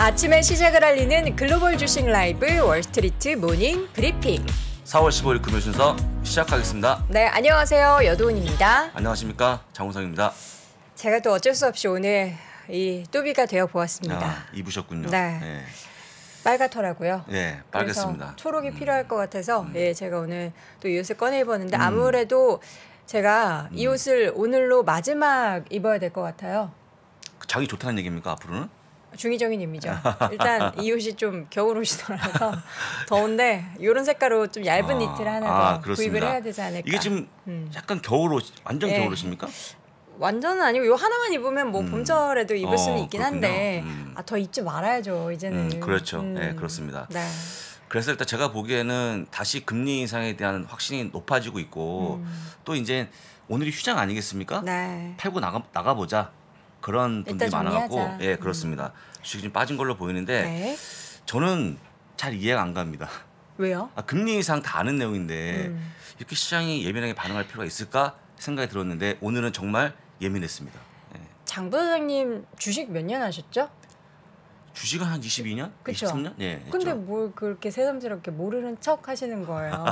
아침의 시작을 알리는 글로벌 주식 라이브 월스트리트 모닝 브리핑. 4월 15일 금요일 순서 시작하겠습니다. 네, 안녕하세요. 여도은입니다. 안녕하십니까, 장훈성입니다. 제가 또 어쩔 수 없이 오늘 이 뚜비가 되어 보았습니다. 아, 입으셨군요. 네. 네. 빨갛더라고요. 네, 빨겠습니다. 초록이 필요할 것 같아서 제가 오늘 또 이 옷을 꺼내 입었는데 아무래도 제가 이 옷을 오늘로 마지막 입어야 될 것 같아요. 장이 좋다는 얘기입니까, 앞으로는? 중의적인 의미죠. 일단 이 옷이 좀 겨울 옷이더라서 더운데 이런 색깔로 좀 얇은 니트를 하나 더 구입을 해야 되지 않을까. 이게 지금 약간 겨울옷, 완전 겨울옷입니까? 완전은 아니고 요 하나만 입으면 뭐 봄철에도 입을 수는 있긴 그렇군요. 한데 더 입지 말아야죠 이제는. 그렇죠. 네, 그렇습니다. 네. 그래서 일단 제가 보기에는 다시 금리 인상에 대한 확신이 높아지고 있고 또 이제 오늘이 휴장 아니겠습니까? 네. 팔고 나가보자. 그런 분들이 많아갖고, 예, 그렇습니다. 주식이 좀 빠진 걸로 보이는데 네. 저는 잘 이해가 안 갑니다. 왜요? 금리 인상 다 아는 내용인데 이렇게 시장이 예민하게 반응할 필요가 있을까 생각이 들었는데 오늘은 정말 예민했습니다. 예. 장 부사장님 주식 몇 년 하셨죠? 주식은 한 22년? 그쵸? 23년? 예. 근데 했죠. 뭘 그렇게 새삼스럽게 모르는 척 하시는 거예요.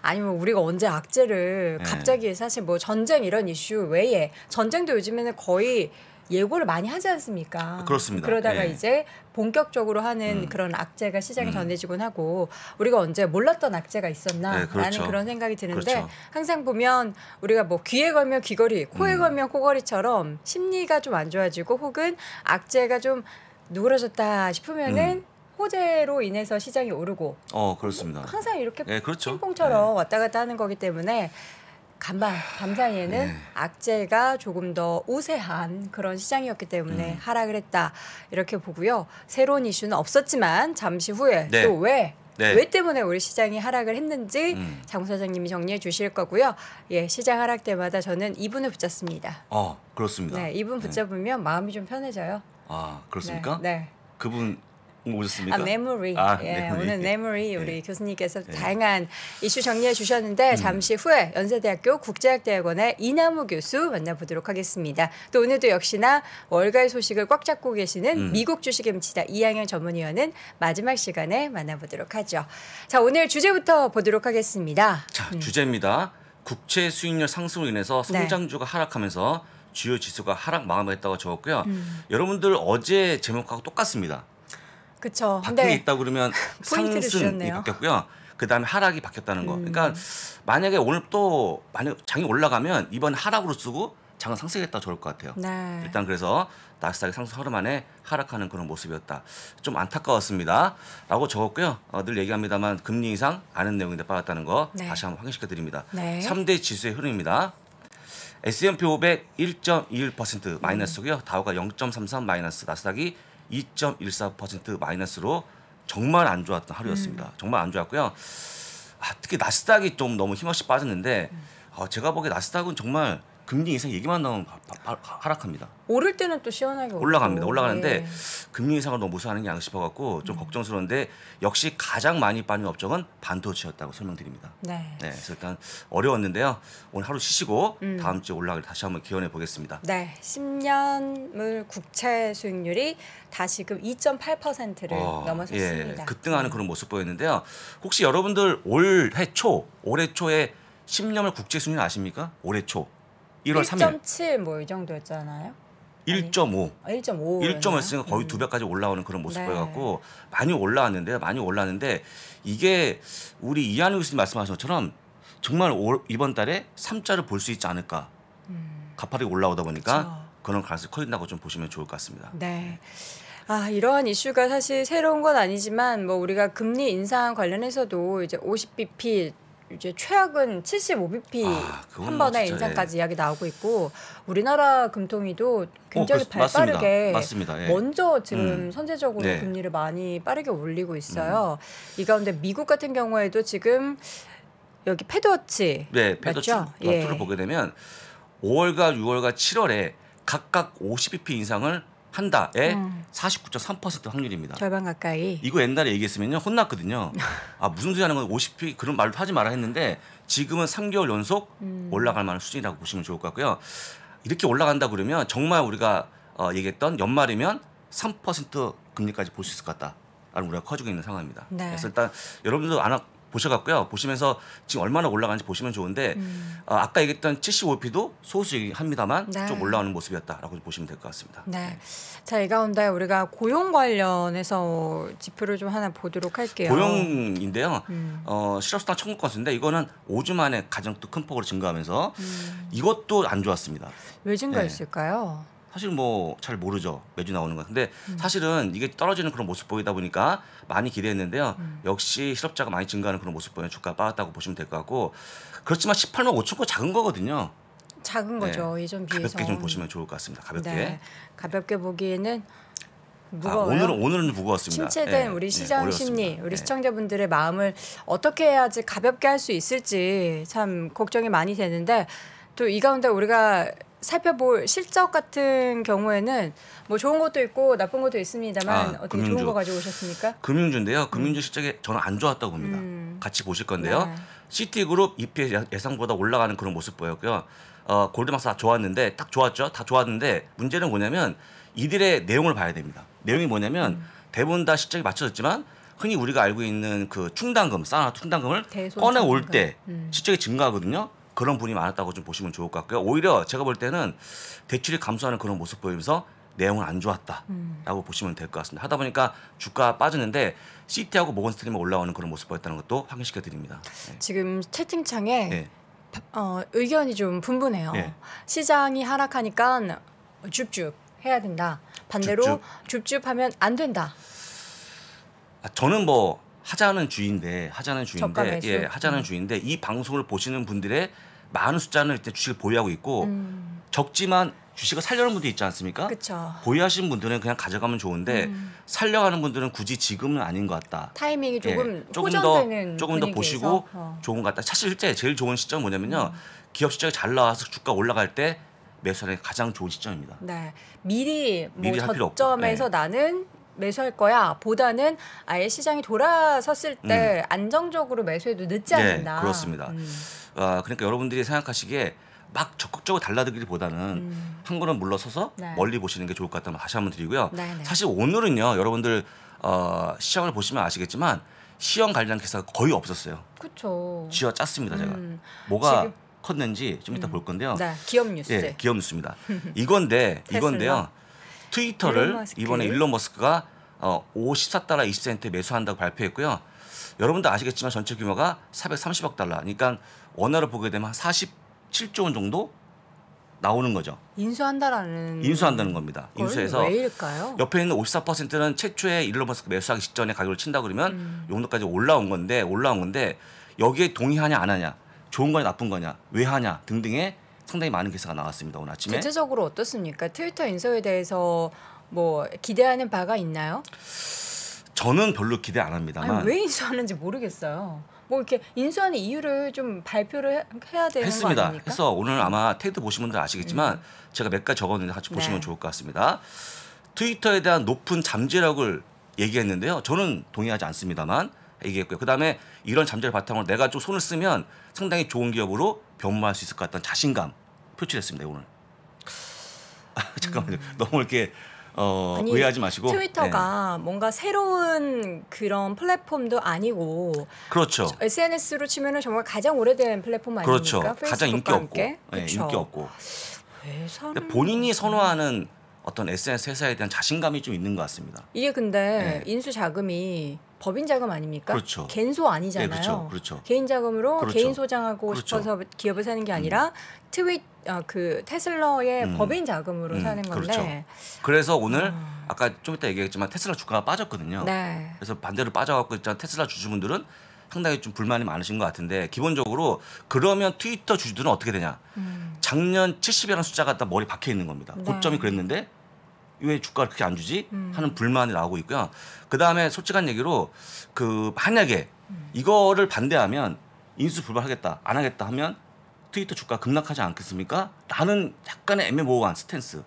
아니면 우리가 언제 악재를 갑자기 사실 뭐 전쟁 이런 이슈 외에 전쟁도 요즘에는 거의 예고를 많이 하지 않습니까? 그렇습니다. 그러다가 예. 이제 본격적으로 하는 그런 악재가 시장에 전해지곤 하고 우리가 언제 몰랐던 악재가 있었나라는 그렇죠. 그런 생각이 드는데 그렇죠. 항상 보면 우리가 뭐 귀에 걸면 귀걸이, 코에 걸면 코걸이처럼 심리가 좀 안 좋아지고 혹은 악재가 좀 누그러졌다 싶으면은 호재로 인해서 시장이 오르고 그렇습니다. 항상 이렇게 예, 그렇죠. 핑퐁처럼 왔다 갔다 하는 거기 때문에 밤 사이에는 악재가 조금 더 우세한 그런 시장이었기 때문에 하락을 했다 이렇게 보고요. 새로운 이슈는 없었지만 잠시 후에 네. 또 왜 네. 때문에 우리 시장이 하락을 했는지 장 부사장님이 정리해 주실 거고요. 예, 시장 하락 때마다 저는 이분을 붙잡습니다. 그렇습니다. 네, 이분 붙잡으면 마음이 좀 편해져요. 그렇습니까? 네. 그분 오셨습니까? 메모리. 메모리. 오늘 메모리 우리 교수님께서 다양한 이슈 정리해 주셨는데 잠시 후에 연세대학교 국제학대학원의 이남우 교수 만나보도록 하겠습니다. 또 오늘도 역시나 월가의 소식을 꽉 잡고 계시는 미국 주식에 미치다 이항현 전문위원은 마지막 시간에 만나보도록 하죠. 자, 오늘 주제부터 보도록 하겠습니다. 자, 주제입니다. 국채 수익률 상승으로 인해서 성장주가 하락하면서 주요 지수가 하락 마감했다고 적었고요. 여러분들 어제 제목하고 똑같습니다. 그렇죠. 바뀐 게 있다고 그러면 포인트를 상승이 주셨네요. 바뀌었고요. 그다음에 하락이 바뀌었다는 거. 그러니까 만약에 오늘 또 만약 장이 올라가면 이번 하락으로 쓰고 장은 상승했다 저럴 것 같아요. 네. 일단 그래서 나스닥이 상승 하루 만에 하락하는 그런 모습이었다. 좀 안타까웠습니다. 라고 적었고요. 늘 얘기합니다만 금리 인상 아는 내용인데 빨랐다는 거 다시 한번 확인시켜 드립니다. 네. 3대 지수의 흐름입니다. S&P 500 1.21% 마이너스고요. 다우가 0.33 마이너스, 나스닥이 2.14% 마이너스로 정말 안 좋았던 하루였습니다. 정말 안 좋았고요. 특히 나스닥이 좀 너무 힘없이 빠졌는데 제가 보기에 나스닥은 정말 금리 인상 얘기만 나오면 하락합니다. 오를 때는 또 시원하게 올라갑니다. 올라가는데 네. 금리 인상을 너무 무시하는 게 아닌가 싶어갖고 좀 걱정스러운데 역시 가장 많이 빠진 업종은 반도체였다고 설명드립니다. 네. 그래서 일단 어려웠는데요. 오늘 하루 쉬시고 다음 주에 올라가길 다시 한번 기원해 보겠습니다. 네, 10년물 국채 수익률이 다시금 2.8%를 넘어섰습니다. 급등하는 그런 모습 보였는데요. 혹시 여러분들 올해 초에 10년물 국채 수익률 아십니까? 올해 초 1월 3일 1.7 뭐 이 정도였잖아요. 1.5. 1.5. 1.5였으니까 거의 2배까지 올라오는 그런 모습 보여갖고 많이 올라왔는데 이게 우리 이한우 교수님 말씀하신 것처럼 정말 이번 달에 3자를 볼 수 있지 않을까. 가파르게 올라오다 보니까 그런 가능성이 커진다고 좀 보시면 좋을 것 같습니다. 네. 이러한 이슈가 사실 새로운 건 아니지만 뭐 우리가 금리 인상 관련해서도 이제 50bp 이제 최악은 75bp 한 번에 인상까지 이야기 나오고 있고 우리나라 금통위도 굉장히 발빠르게 맞습니다. 먼저 지금 선제적으로 금리를 많이 빠르게 올리고 있어요. 이 가운데 미국 같은 경우에도 지금 여기 패드워치 패드워치 를 보게 되면 5월과 6월과 7월에 각각 50bp 인상을 한다에 49.3% 확률입니다. 절반 가까이. 이거 옛날에 얘기했으면요 혼났거든요. 무슨 소리 하는 건 50p 그런 말도 하지 마라 했는데 지금은 3개월 연속 올라갈 만한 수준이라고 보시면 좋을 것 같고요. 이렇게 올라간다 그러면 정말 우리가 얘기했던 연말이면 3% 금리까지 볼 수 있을 것 같다라는 우려가 커지고 있는 상황입니다. 네. 그래서 일단 여러분들도 보셔갖고요. 보시면서 지금 얼마나 올라가는지 보시면 좋은데 아까 얘기했던 75p도 소수입니다만 네. 좀 올라오는 모습이었다라고 보시면 될 것 같습니다. 네. 자, 이 가운데 우리가 고용 관련해서 지표를 좀 하나 보도록 할게요. 고용인데요. 실업수당 청구 건수인데 이거는 5주 만에 가장 또 큰 폭으로 증가하면서 이것도 안 좋았습니다. 왜 증가했을까요? 사실 뭐 잘 모르죠. 매주 나오는 건. 근데 사실은 이게 떨어지는 그런 모습 보이다 보니까 많이 기대했는데요. 역시 실업자가 많이 증가하는 그런 모습 보면 주가가 빠졌다고 보시면 될 것 같고 그렇지만 18만 5천 건 작은 거거든요. 작은 거죠. 예전 비해서. 가볍게 좀 보시면 좋을 것 같습니다. 가볍게. 네. 가볍게 보기에는 무거워요. 오늘은 무거웠습니다. 침체된 우리 시장 어려웠습니다. 심리, 우리 시청자분들의 마음을 어떻게 해야지 가볍게 할 수 있을지 참 걱정이 많이 되는데 또 이 가운데 우리가 살펴볼 실적 같은 경우에는 뭐 좋은 것도 있고 나쁜 것도 있습니다만 어떻게 금융주. 좋은 거 가지고 오셨습니까? 금융주인데요. 금융주 실적이 저는 안 좋았다고 봅니다. 같이 보실 건데요. 네. 시티그룹 EPS 예상보다 올라가는 그런 모습 보였고요. 골드만스 다 좋았는데 딱 좋았죠. 다 좋았는데 문제는 뭐냐면 이들의 내용을 봐야 됩니다. 내용이 뭐냐면 대부분 다 실적이 맞춰졌지만 흔히 우리가 알고 있는 그 충당금, 쌓아놓은 충당금을 대손 꺼내 올 충당금. 때 실적이 증가하거든요. 그런 분이 많았다고 좀 보시면 좋을 것 같고요. 오히려 제가 볼 때는 대출이 감소하는 그런 모습 보이면서 내용은 안 좋았다라고 보시면 될 것 같습니다. 하다 보니까 주가 빠지는데 시티하고 모건스트림이 올라오는 그런 모습 보였다는 것도 확인시켜 드립니다. 지금 채팅창에 네. 의견이 좀 분분해요. 네. 시장이 하락하니까 줍줍 해야 된다. 반대로 줍줍하면 안 된다. 저는 뭐 하자는 주인데 저가 매수. 하자는 주인데 이 방송을 보시는 분들의 많은 숫자는 일단 주식을 보유하고 있고 적지만 주식을 살려는 분도 있지 않습니까? 그렇죠. 보유하신 분들은 그냥 가져가면 좋은데 살려가는 분들은 굳이 지금은 아닌 것 같다. 타이밍이 조금 조금 호전되는 더 보시고 분위기에서. 좋은 것 같다. 사실 실제 제일 좋은 시점은 뭐냐면요. 기업 실적이 잘 나와서 주가 올라갈 때 매수하는 게 가장 좋은 시점입니다. 네. 미리 뭐 할 필요 없고. 저점에서 나는 매수할 거야 보다는 아예 시장이 돌아섰을 때 안정적으로 매수해도 늦지 않는다. 네, 그렇습니다. 그러니까 여러분들이 생각하시기에 막 적극적으로 달라들기보다는 한 걸음 물러서서 네. 멀리 보시는 게 좋을 것 같다는 말 다시 한번 드리고요. 네, 네. 사실 오늘은요. 여러분들 시장을 보시면 아시겠지만 시형 관련 기사가 거의 없었어요. 그렇죠. 쥐어 짰습니다. 제가. 뭐가 지금- 컸는지 좀 이따 볼 건데요. 네, 기업 뉴스. 예, 기업 뉴스입니다. 이건데요. 트위터를 일론 머스크. 이번에 일론 머스크가 54달러 20센트 매수한다고 발표했고요. 여러분도 아시겠지만 전체 규모가 430억 달러. 그러니까 원화로 보게 되면 한 47조 원 정도 나오는 거죠. 인수한다는 겁니다. 인수해서 왜일까요? 옆에 있는 54%는 최초에 일론 머스크 매수하기 직전에 가격을 친다 그러면 이 정도까지 올라온 건데 여기에 동의하냐 안 하냐, 좋은 거냐 나쁜 거냐, 왜 하냐 등등의 상당히 많은 기사가 나왔습니다. 오늘 아침에. 전체적으로 어떻습니까? 트위터 인수에 대해서 뭐 기대하는 바가 있나요? 저는 별로 기대 안 합니다만 아니, 왜 인수하는지 모르겠어요. 뭐 이렇게 인수하는 이유를 좀 발표를 해야 되는 거 했습니다. 아닙니까? 해서 오늘 아마 테드 보신 분들 아시겠지만 제가 몇 가지 적었는데 같이 보시면 네. 좋을 것 같습니다. 트위터에 대한 높은 잠재력을 얘기했는데요. 저는 동의하지 않습니다만 얘기했고요. 그다음에 이런 잠재력 바탕으로 내가 좀 손을 쓰면 상당히 좋은 기업으로 변모할 수 있을 것 같다는 자신감 표출했습니다. 오늘. 잠깐만요. 너무 이렇게 아니, 오해하지 마시고. 트위터가 뭔가 새로운 그런 플랫폼도 아니고 그렇죠. SNS로 치면은 정말 가장 오래된 플랫폼 그렇죠. 아닙니까? 가장 인기 페이스북과 없고, 함께. 네, 그쵸. 인기 없고. 왜 사는 그러니까 본인이 선호하는 어떤 SNS 회사에 대한 자신감이 좀 있는 것 같습니다. 이게 근데 네. 인수 자금이 법인 자금 아닙니까? 그렇죠. 개인소 아니잖아요. 네, 그렇죠. 개인 자금으로 그렇죠. 개인 소장하고 그렇죠. 싶어서 기업을 사는 게 아니라 그 테슬라의 법인 자금으로 사는 건데. 그렇죠. 그래서 오늘 아까 좀 이따 얘기했지만 테슬라 주가가 빠졌거든요. 네. 그래서 반대로 빠져갖고 있잖아 테슬라 주주분들은 상당히 좀 불만이 많으신 것 같은데 기본적으로 그러면 트위터 주주들은 어떻게 되냐? 작년 70이라는 숫자가 딱 머리 박혀 있는 겁니다. 네. 고점이 그랬는데 왜 주가를 그렇게 안 주지? 하는 불만이 나오고 있고요. 그 다음에 솔직한 얘기로 그 만약에 이거를 반대하면 인수 불발하겠다, 안 하겠다 하면 트위터 주가 급락하지 않겠습니까? 라는 약간의 애매모호한 스탠스.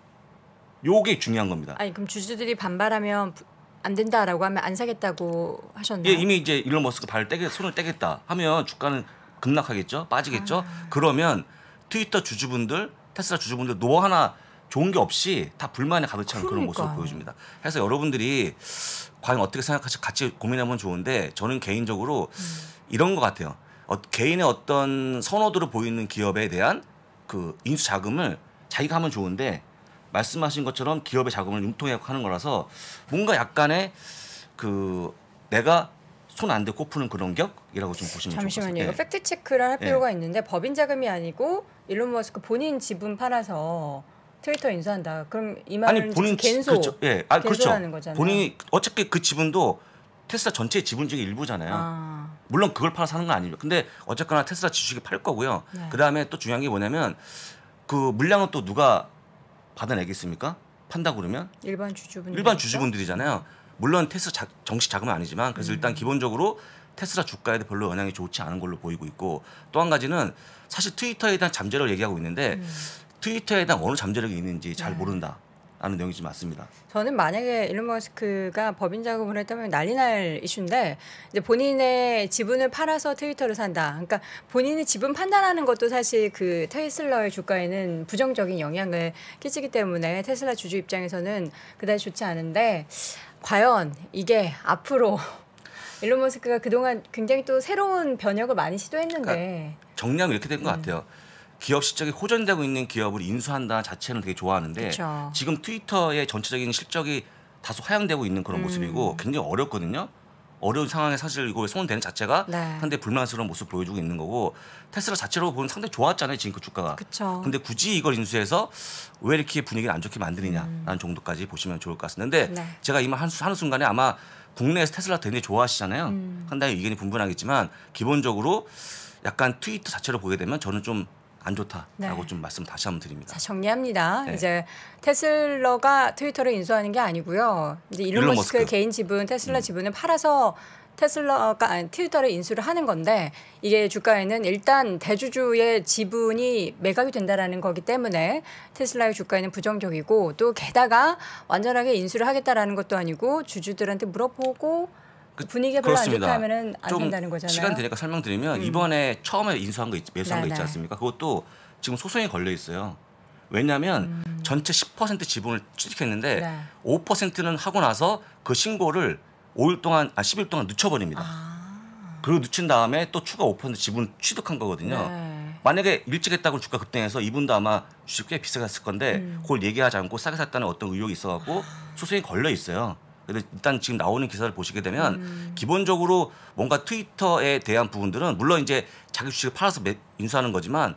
요게 중요한 겁니다. 아니 그럼 주주들이 반발하면 안 된다라고 하면 안 사겠다고 하셨나요? 예, 이미 이제 일론 머스크 손을 떼겠다 하면 주가는 급락하겠죠, 빠지겠죠. 그러면 트위터 주주분들, 테슬라 주주분들 노 하나 좋은 게 없이 다 불만에 가득 찬 그런 모습을 그러니까요. 보여줍니다. 그래서 여러분들이 과연 어떻게 생각하실지 같이 고민하면 좋은데 저는 개인적으로 이런 것 같아요. 개인의 어떤 선호도를 보이는 기업에 대한 그 인수 자금을 자기가 하면 좋은데 말씀하신 것처럼 기업의 자금을 융통하고 하는 거라서 뭔가 약간의 그 내가 손 안 대고 푸는 그런 격이라고 좀 보시면 좋을 것 잠시만요. 같습니다. 이거 팩트 체크를 할 필요가 있는데 법인 자금이 아니고 일론 머스크 본인 지분 팔아서 트위터 인수한다. 그럼 이 말은 아니 본인 갠소, 그렇죠. 예, 아 그렇죠. 갠소라는 거잖아요. 본인이 어차피 그 지분도 테슬라 전체의 지분 중에 일부잖아요. 아, 물론 그걸 팔아서 하는 건 아니죠. 근데 어쨌거나 테슬라 지주식이 팔 거고요. 네. 그다음에 또 중요한 게 뭐냐면 그 물량은 또 누가 받아내겠습니까? 판다 그러면 일반 주주분 일반 주주분들이잖아요. 물론 테슬라 정식 자금은 아니지만 그래서 일단 기본적으로 테슬라 주가에도 별로 영향이 좋지 않은 걸로 보이고 있고 또 한 가지는 사실 트위터에 대한 잠재력을 얘기하고 있는데 트위터에 대한 어느 잠재력이 있는지 잘 모른다라는 내용이 좀 맞습니다. 저는 만약에 일론 머스크가 법인 자금을 했다면 난리 날 이슈인데 이제 본인의 지분을 팔아서 트위터를 산다. 그러니까 본인의 지분 판단하는 것도 사실 그 테슬라의 주가에는 부정적인 영향을 끼치기 때문에 테슬라 주주 입장에서는 그다지 좋지 않은데 과연 이게 앞으로 일론 머스크가 그동안 굉장히 또 새로운 변혁을 많이 시도했는데 정리하면 이렇게 된 것 같아요. 기업 실적이 호전되고 있는 기업을 인수한다 자체는 되게 좋아하는데 그쵸. 지금 트위터의 전체적인 실적이 다소 하향되고 있는 그런 모습이고 굉장히 어렵거든요. 어려운 상황에 사실 이거 손대는 자체가 네. 상당히 불만스러운 모습을 보여주고 있는 거고 테슬라 자체로 보면 상당히 좋았잖아요. 지금 그 주가가. 그쵸. 근데 굳이 이걸 인수해서 왜 이렇게 분위기를 안 좋게 만드느냐라는 정도까지 보시면 좋을 것 같습니다. 근데 네. 제가 이만 하는 순간에 아마 국내에서 테슬라 굉장히 좋아하시잖아요. 상당히 의견이 분분하겠지만 기본적으로 약간 트위터 자체로 보게 되면 저는 좀 안 좋다라고 네. 좀 말씀 다시 한번 드립니다. 자, 정리합니다. 네. 이제 테슬라가 트위터를 인수하는 게 아니고요. 이제 일론 일론 머스크의 머스크. 개인 지분, 테슬라 지분을 팔아서 테슬라가 아니, 트위터를 인수를 하는 건데 이게 주가에는 일단 대주주의 지분이 매각이 된다라는 거기 때문에 테슬라의 주가에는 부정적이고 또 게다가 완전하게 인수를 하겠다라는 것도 아니고 주주들한테 물어보고 분위기가 별로 안 좋다 하면은 안 좀 된다는 거잖아요. 시간 되니까 설명드리면 이번에 처음에 인수한 거 매수한 거 있지 네네. 않습니까? 그것도 지금 소송이 걸려 있어요. 왜냐하면 전체 10% 지분을 취득했는데 네. 5%는 하고 나서 그 신고를 10일 동안 늦춰버립니다. 그리고 늦춘 다음에 또 추가 5% 지분 취득한 거거든요. 네. 만약에 일찍 했다고 주가 급등해서 이분도 아마 주식 꽤 비싸게 샀을 건데 그걸 얘기하지 않고 싸게 샀다는 어떤 의혹이 있어갖고 소송이 걸려 있어요. 근데 일단 지금 나오는 기사를 보시게 되면 기본적으로 뭔가 트위터에 대한 부분들은 물론 이제 자기 주식을 팔아서 인수하는 거지만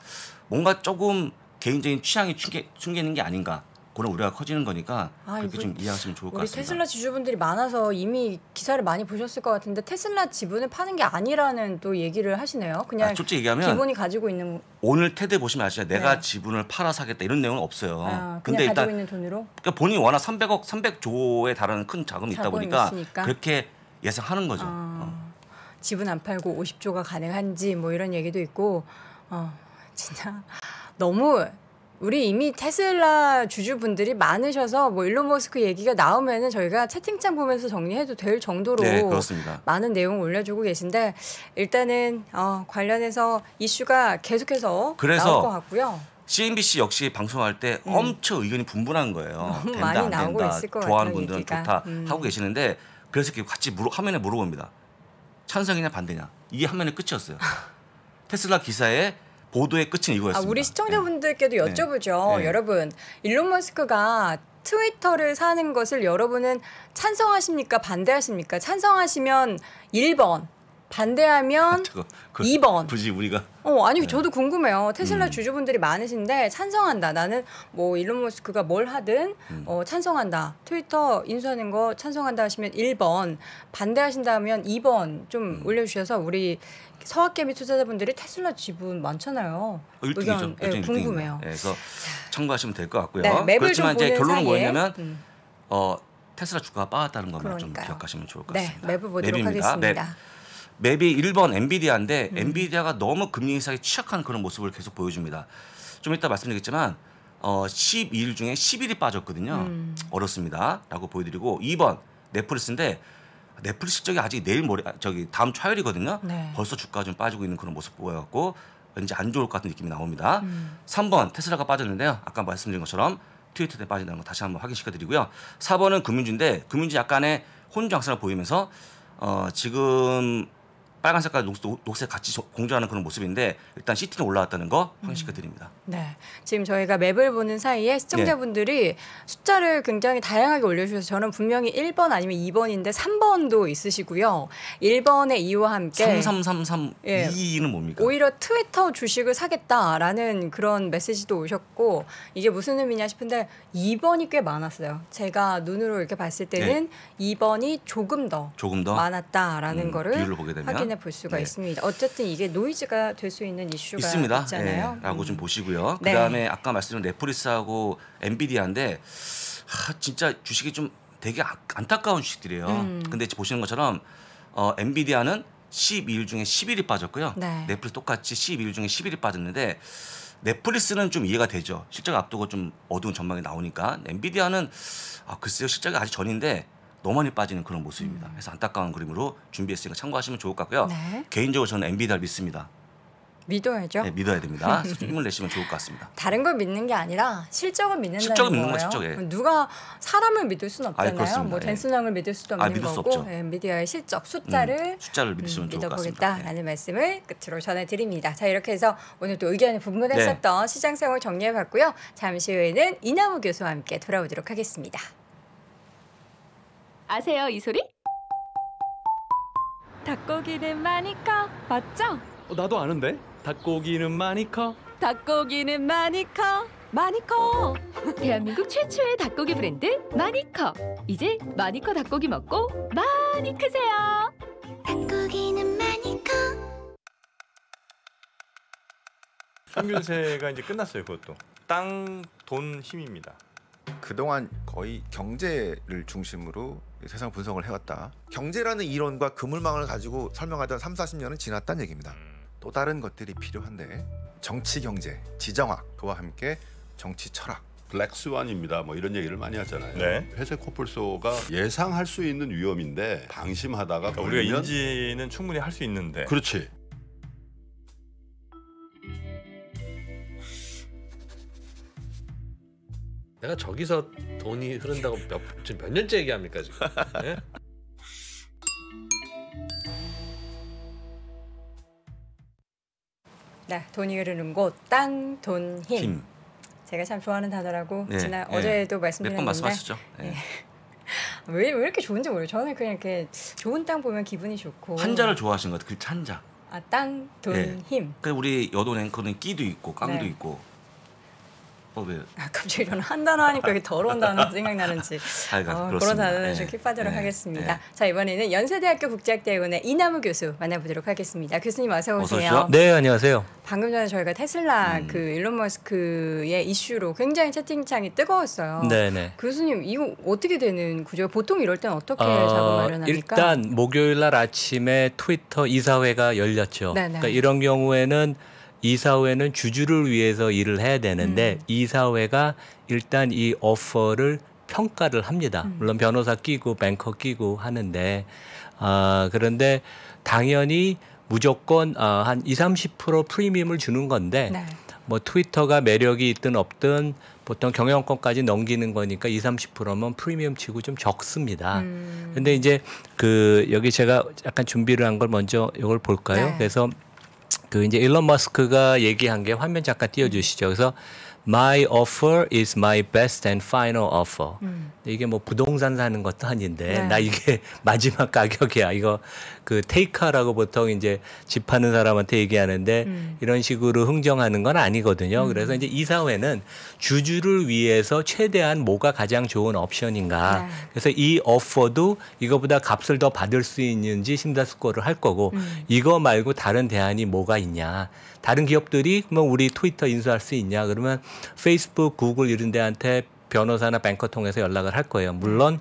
뭔가 조금 개인적인 취향이 숨기는 게 아닌가 그런 우려가 커지는 거니까 그렇게 이거 좀 이해하시면 좋을 것 우리 같습니다. 테슬라 지주분들이 많아서 이미 기사를 많이 보셨을 것 같은데 테슬라 지분을 파는 게 아니라는 또 얘기를 하시네요. 그냥 솔직히 얘기하면 기본이 가지고 있는 오늘 테드 보시면 아시죠? 내가 네. 지분을 팔아 사겠다 이런 내용은 없어요. 그냥 근데 가지고 일단 있는 돈으로 그러니까 본인이 워낙 300조에 달하는 큰 자금이 있다 자금이 보니까 있으니까. 그렇게 예상하는 거죠. 지분 안 팔고 50조가 가능한지 뭐 이런 얘기도 있고 진짜 너무 우리 이미 테슬라 주주분들이 많으셔서 뭐 일론 머스크 얘기가 나오면은 저희가 채팅창 보면서 정리해도 될 정도로 네, 그렇습니다. 많은 내용 올려주고 계신데 일단은 관련해서 이슈가 계속해서 그래서 나올 것 같고요. CNBC 역시 방송할 때 엄청 의견이 분분한 거예요. 너무 된다 많이 안 나오고 된다. 있을 것 좋아하는 같아요, 분들은 얘기가. 좋다 하고 계시는데 그래서 이렇게 같이 화면에 물어봅니다. 찬성이냐 반대냐. 이게 화면의 끝이었어요. 테슬라 기사의 보도의 끝은 이거였습니다. 우리 시청자분들께도 여쭤보죠. 네. 여러분, 일론 머스크가 트위터를 사는 것을 여러분은 찬성하십니까? 반대하십니까? 찬성하시면 1번, 반대하면 저거, 2번. 굳이 우리가 아니 저도 궁금해요. 테슬라 주주분들이 많으신데 찬성한다. 나는 뭐 일론 머스크가 뭘 하든 찬성한다. 트위터 인수하는 거 찬성한다 하시면 1번, 반대하신다면 2번 좀 올려주셔서 우리 서학개미 투자자분들이 테슬라 지분 많잖아요. 1등이죠. 의견 궁금해요. 그래서 참고하시면 될 것 같고요. 네, 맵을 그렇지만 좀 이제 보는 결론은 사이에. 뭐냐면 테슬라 주가가 빠졌다는 것만 좀 그러니까요. 기억하시면 좋을 것 네, 같습니다. 맵을 보도록 맵입니다. 하겠습니다. 맵이 1번 엔비디아인데 엔비디아가 너무 금리 인상에 취약한 그런 모습을 계속 보여줍니다. 좀 이따 말씀드리겠지만 12일 중에 10일이 빠졌거든요. 어렵습니다. 라고 보여드리고 2번 넷플릭스인데 넷플릭스 실적이 아직 다음 주 화요일이거든요. 네. 벌써 주가가 좀 빠지고 있는 그런 모습 보여갖고 왠지 안 좋을 것 같은 느낌이 나옵니다. 3번 테슬라가 빠졌는데요. 아까 말씀드린 것처럼 트위터에 빠진다는 거 다시 한번 확인시켜드리고요. 4번은 금융주인데 금융주 약간의 혼조장사를 보이면서 지금 빨간 색깔 녹색 같이 공존하는 그런 모습인데 일단 CT는 올라왔다는 거 확인시켜드립니다. 네, 지금 저희가 맵을 보는 사이에 시청자분들이 숫자를 굉장히 다양하게 올려주셔서 저는 분명히 1번 아니면 2번인데 3번도 있으시고요. 1번의 이유와 함께 333322는 뭡니까? 오히려 트위터 주식을 사겠다라는 그런 메시지도 오셨고 이게 무슨 의미냐 싶은데 2번이 꽤 많았어요. 제가 눈으로 이렇게 봤을 때는 2번이 조금 더 많았다라는 거를 비율을 보게 되면 확인해 볼 수가 있습니다. 어쨌든 이게 노이즈가 될 수 있는 이슈가 있습니다. 있잖아요. 라고 좀 보시고요. 네. 그다음에 아까 말씀드린 넷플릭스하고 엔비디아인데 진짜 주식이 좀 되게 안타까운 주식들이에요. 근데 보시는 것처럼 엔비디아는 12일 중에 10일이 빠졌고요. 넷플릭스 똑같이 12일 중에 10일이 빠졌는데 넷플릭스는 좀 이해가 되죠. 실적 앞두고 좀 어두운 전망이 나오니까 엔비디아는 글쎄요 실적이 아직 전인데 너무 많이 빠지는 그런 모습입니다. 그래서 안타까운 그림으로 준비했으니까 참고하시면 좋을 것 같고요. 개인적으로 저는 엔비디아를 믿습니다. 믿어야죠. 네, 믿어야 됩니다. 그래서 좀 힘을 내시면 좋을 것 같습니다. 다른 걸 믿는 게 아니라 실적을 믿는다는 실적을 거예요. 믿는 거 실적. 누가 사람을 믿을 수는 없잖아요. 뭐 댄슨왕을 믿을 수도 없는 믿을 수 거고 없죠. 엔비디아의 실적 숫자를 믿으시면 좋을 것 같습니다. 믿어보겠다라는 말씀을 끝으로 전해드립니다. 자 이렇게 해서 오늘 또 의견이 분분했었던 시장 상황을 정리해봤고요. 잠시 후에는 이남우 교수와 함께 돌아오도록 하겠습니다. 아세요 이 소리? 닭고기는 많이 커 맞죠? 나도 아는데 닭고기는 많이 커. 닭고기는 많이 커 많이 커. 대한민국 최초의 닭고기 브랜드 마니커. 이제 마니커 닭고기 먹고 많이 크세요. 닭고기는 많이 커. 평균세가 이제 끝났어요. 그것도 땅, 돈, 힘입니다. 그동안 거의 경제를 중심으로 세상 분석을 해왔다. 경제라는 이론과 그물망을 가지고 설명하던 3, 40년은 지났다는 얘기입니다. 또 다른 것들이 필요한데 정치 경제, 지정학, 그와 함께 정치 철학. 블랙스완입니다. 뭐 이런 얘기를 많이 하잖아요. 네. 회색 코뿔소가 예상할 수 있는 위험인데 방심하다가 우리가 걸리면 인지는 충분히 할 수 있는데. 그렇지. 내가 저기서 돈이 흐른다고 지금 몇 년째 얘기합니까 지금? 네? 네, 돈이 흐르는 곳, 땅, 돈, 힘. 제가 참 좋아하는 단어라고 어제도 말씀드렸는데 몇 번 말씀하셨죠. 왜 이렇게 좋은지 모르겠어요. 저는 그냥 이렇게 좋은 땅 보면 기분이 좋고. 한자를 좋아하시는 것 같아요. 글자 한자. 땅, 돈, 힘. 그 우리 여돈 앵커는 끼도 있고 깡도 있고. 왜? 갑자기 저는 한 단어 하니까 이렇게 더러운 단어 생각나는지 그런 단어는 좀 킥 빠지도록 하겠습니다. 자 이번에는 연세대학교 국제학대학원의 이남우 교수 만나보도록 하겠습니다. 교수님 어서 오세요. 네 안녕하세요. 방금 전에 저희가 테슬라 그 일론 머스크의 이슈로 굉장히 채팅창이 뜨거웠어요. 네네. 교수님 이거 어떻게 되는 구조예요? 보통 이럴 때는 어떻게 작업 마련합니까? 일단 목요일 날 아침에 트위터 이사회가 열렸죠. 그러니까 이런 경우에는 이사회는 주주를 위해서 일을 해야 되는데 이사회가 일단 이 오퍼를 평가를 합니다. 물론 변호사 끼고 뱅커 끼고 하는데 그런데 당연히 무조건 한 20-30% 프리미엄을 주는 건데 뭐 트위터가 매력이 있든 없든 보통 경영권까지 넘기는 거니까 20-30%면 프리미엄 치고 좀 적습니다. 근데 이제 여기 제가 약간 준비를 한 걸 먼저 이걸 볼까요? 그래서 이제 일론 머스크가 얘기한 게 화면 잠깐 띄워주시죠. 그래서 My offer is my best and final offer. 이게 뭐 부동산 사는 것도 아닌데 나 이게 마지막 가격이야. 이거 테이커라고 보통 이제 집 파는 사람한테 얘기하는데 이런 식으로 흥정하는 건 아니거든요. 그래서 이제 이사회는 주주를 위해서 최대한 뭐가 가장 좋은 옵션인가. 그래서 이 오퍼도 이거보다 값을 더 받을 수 있는지 심사숙고를 할 거고 이거 말고 다른 대안이 뭐가 있냐. 다른 기업들이 뭐 우리 트위터 인수할 수 있냐. 그러면 페이스북, 구글 이런 데한테 변호사나 뱅커 통해서 연락을 할 거예요. 물론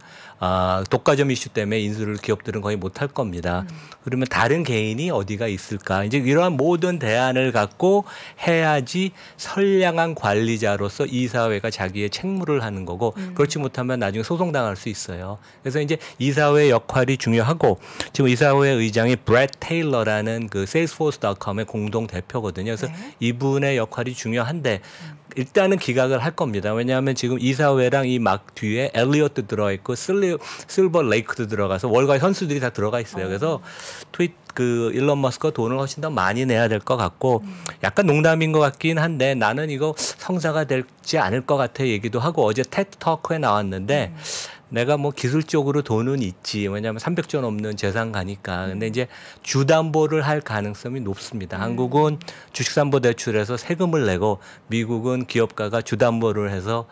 독과점 이슈 때문에 인수를 기업들은 거의 못할 겁니다. 그러면 다른 개인이 어디가 있을까? 이제 이러한 모든 대안을 갖고 해야지 선량한 관리자로서 이사회가 자기의 책무를 하는 거고 그렇지 못하면 나중에 소송당할 수 있어요. 그래서 이제 이사회의 역할이 중요하고 지금 이사회 의장이 브렛 테일러라는 그 세일스포스.com의 공동 대표거든요. 그래서 이분의 역할이 중요한데 일단은 기각을 할 겁니다. 왜냐하면 지금 이사회랑 이 막 뒤에 엘리엇도 들어가 있고 실버 레이크도 들어가서 월가의 선수들이 다 들어가 있어요. 그래서 일론 머스크가 돈을 훨씬 더 많이 내야 될 것 같고 약간 농담인 것 같긴 한데 나는 이거 성사가 되지 않을 것 같아 얘기도 하고 어제 테드 터크에 나왔는데 내가 뭐 기술적으로 돈은 있지. 왜냐하면 300조 넘는 재산 가니까. 근데 이제 주담보를 할 가능성이 높습니다. 한국은 주식담보대출에서 세금을 내고 미국은 기업가가 주담보를 해서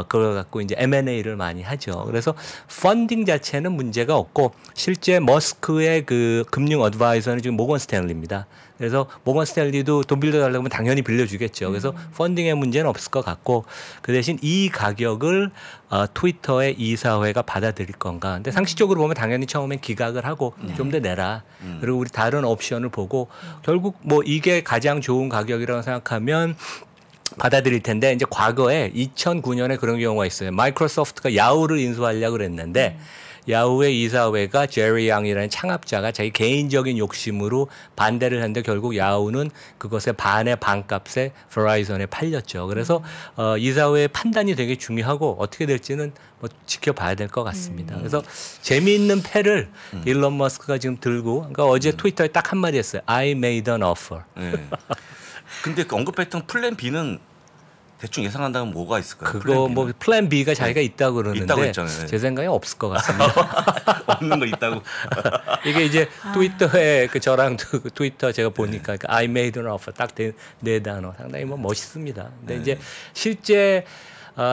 그걸 갖고 이제 M&A를 많이 하죠. 그래서 펀딩 자체는 문제가 없고 실제 머스크의 그 금융 어드바이저는 지금 모건 스탠리입니다. 그래서 모건 스탠리도 돈 빌려달라고 하면 당연히 빌려주겠죠. 그래서 펀딩의 문제는 없을 것 같고 그 대신 이 가격을 트위터의 이사회가 받아들일 건가. 근데 상식적으로 보면 당연히 처음엔 기각을 하고 좀 더 내라. 그리고 우리 다른 옵션을 보고 결국 뭐 이게 가장 좋은 가격이라고 생각하면 받아들일 텐데 이제 과거에 2009년에 그런 경우가 있어요. 마이크로소프트가 야후를 인수하려고 그랬는데 야후의 이사회가 제리 양이라는 창업자가 자기 개인적인 욕심으로 반대를 했는데 결국 야후는 그것의 반의 반값에 버라이즌에 팔렸죠. 그래서 이사회의 판단이 되게 중요하고 어떻게 될지는 뭐 지켜봐야 될 것 같습니다. 그래서 재미있는 패를 일론 머스크가 지금 들고 그러니까 어제 트위터에 딱 한마디 했어요. I made an offer. 근데 그 언급했던 플랜 B는 대충 예상한다면 뭐가 있을까요? 그거 뭐 플랜 B가 자기가 있다고 그러는데 있다고 했잖아요. 제 생각에 없을 것 같습니다. 없는 거 있다고. 이게 이제 트위터에 그 저랑 트위터 제가 보니까 I made an offer 딱 네 단어 상당히 뭐 멋있습니다. 근데 이제 실제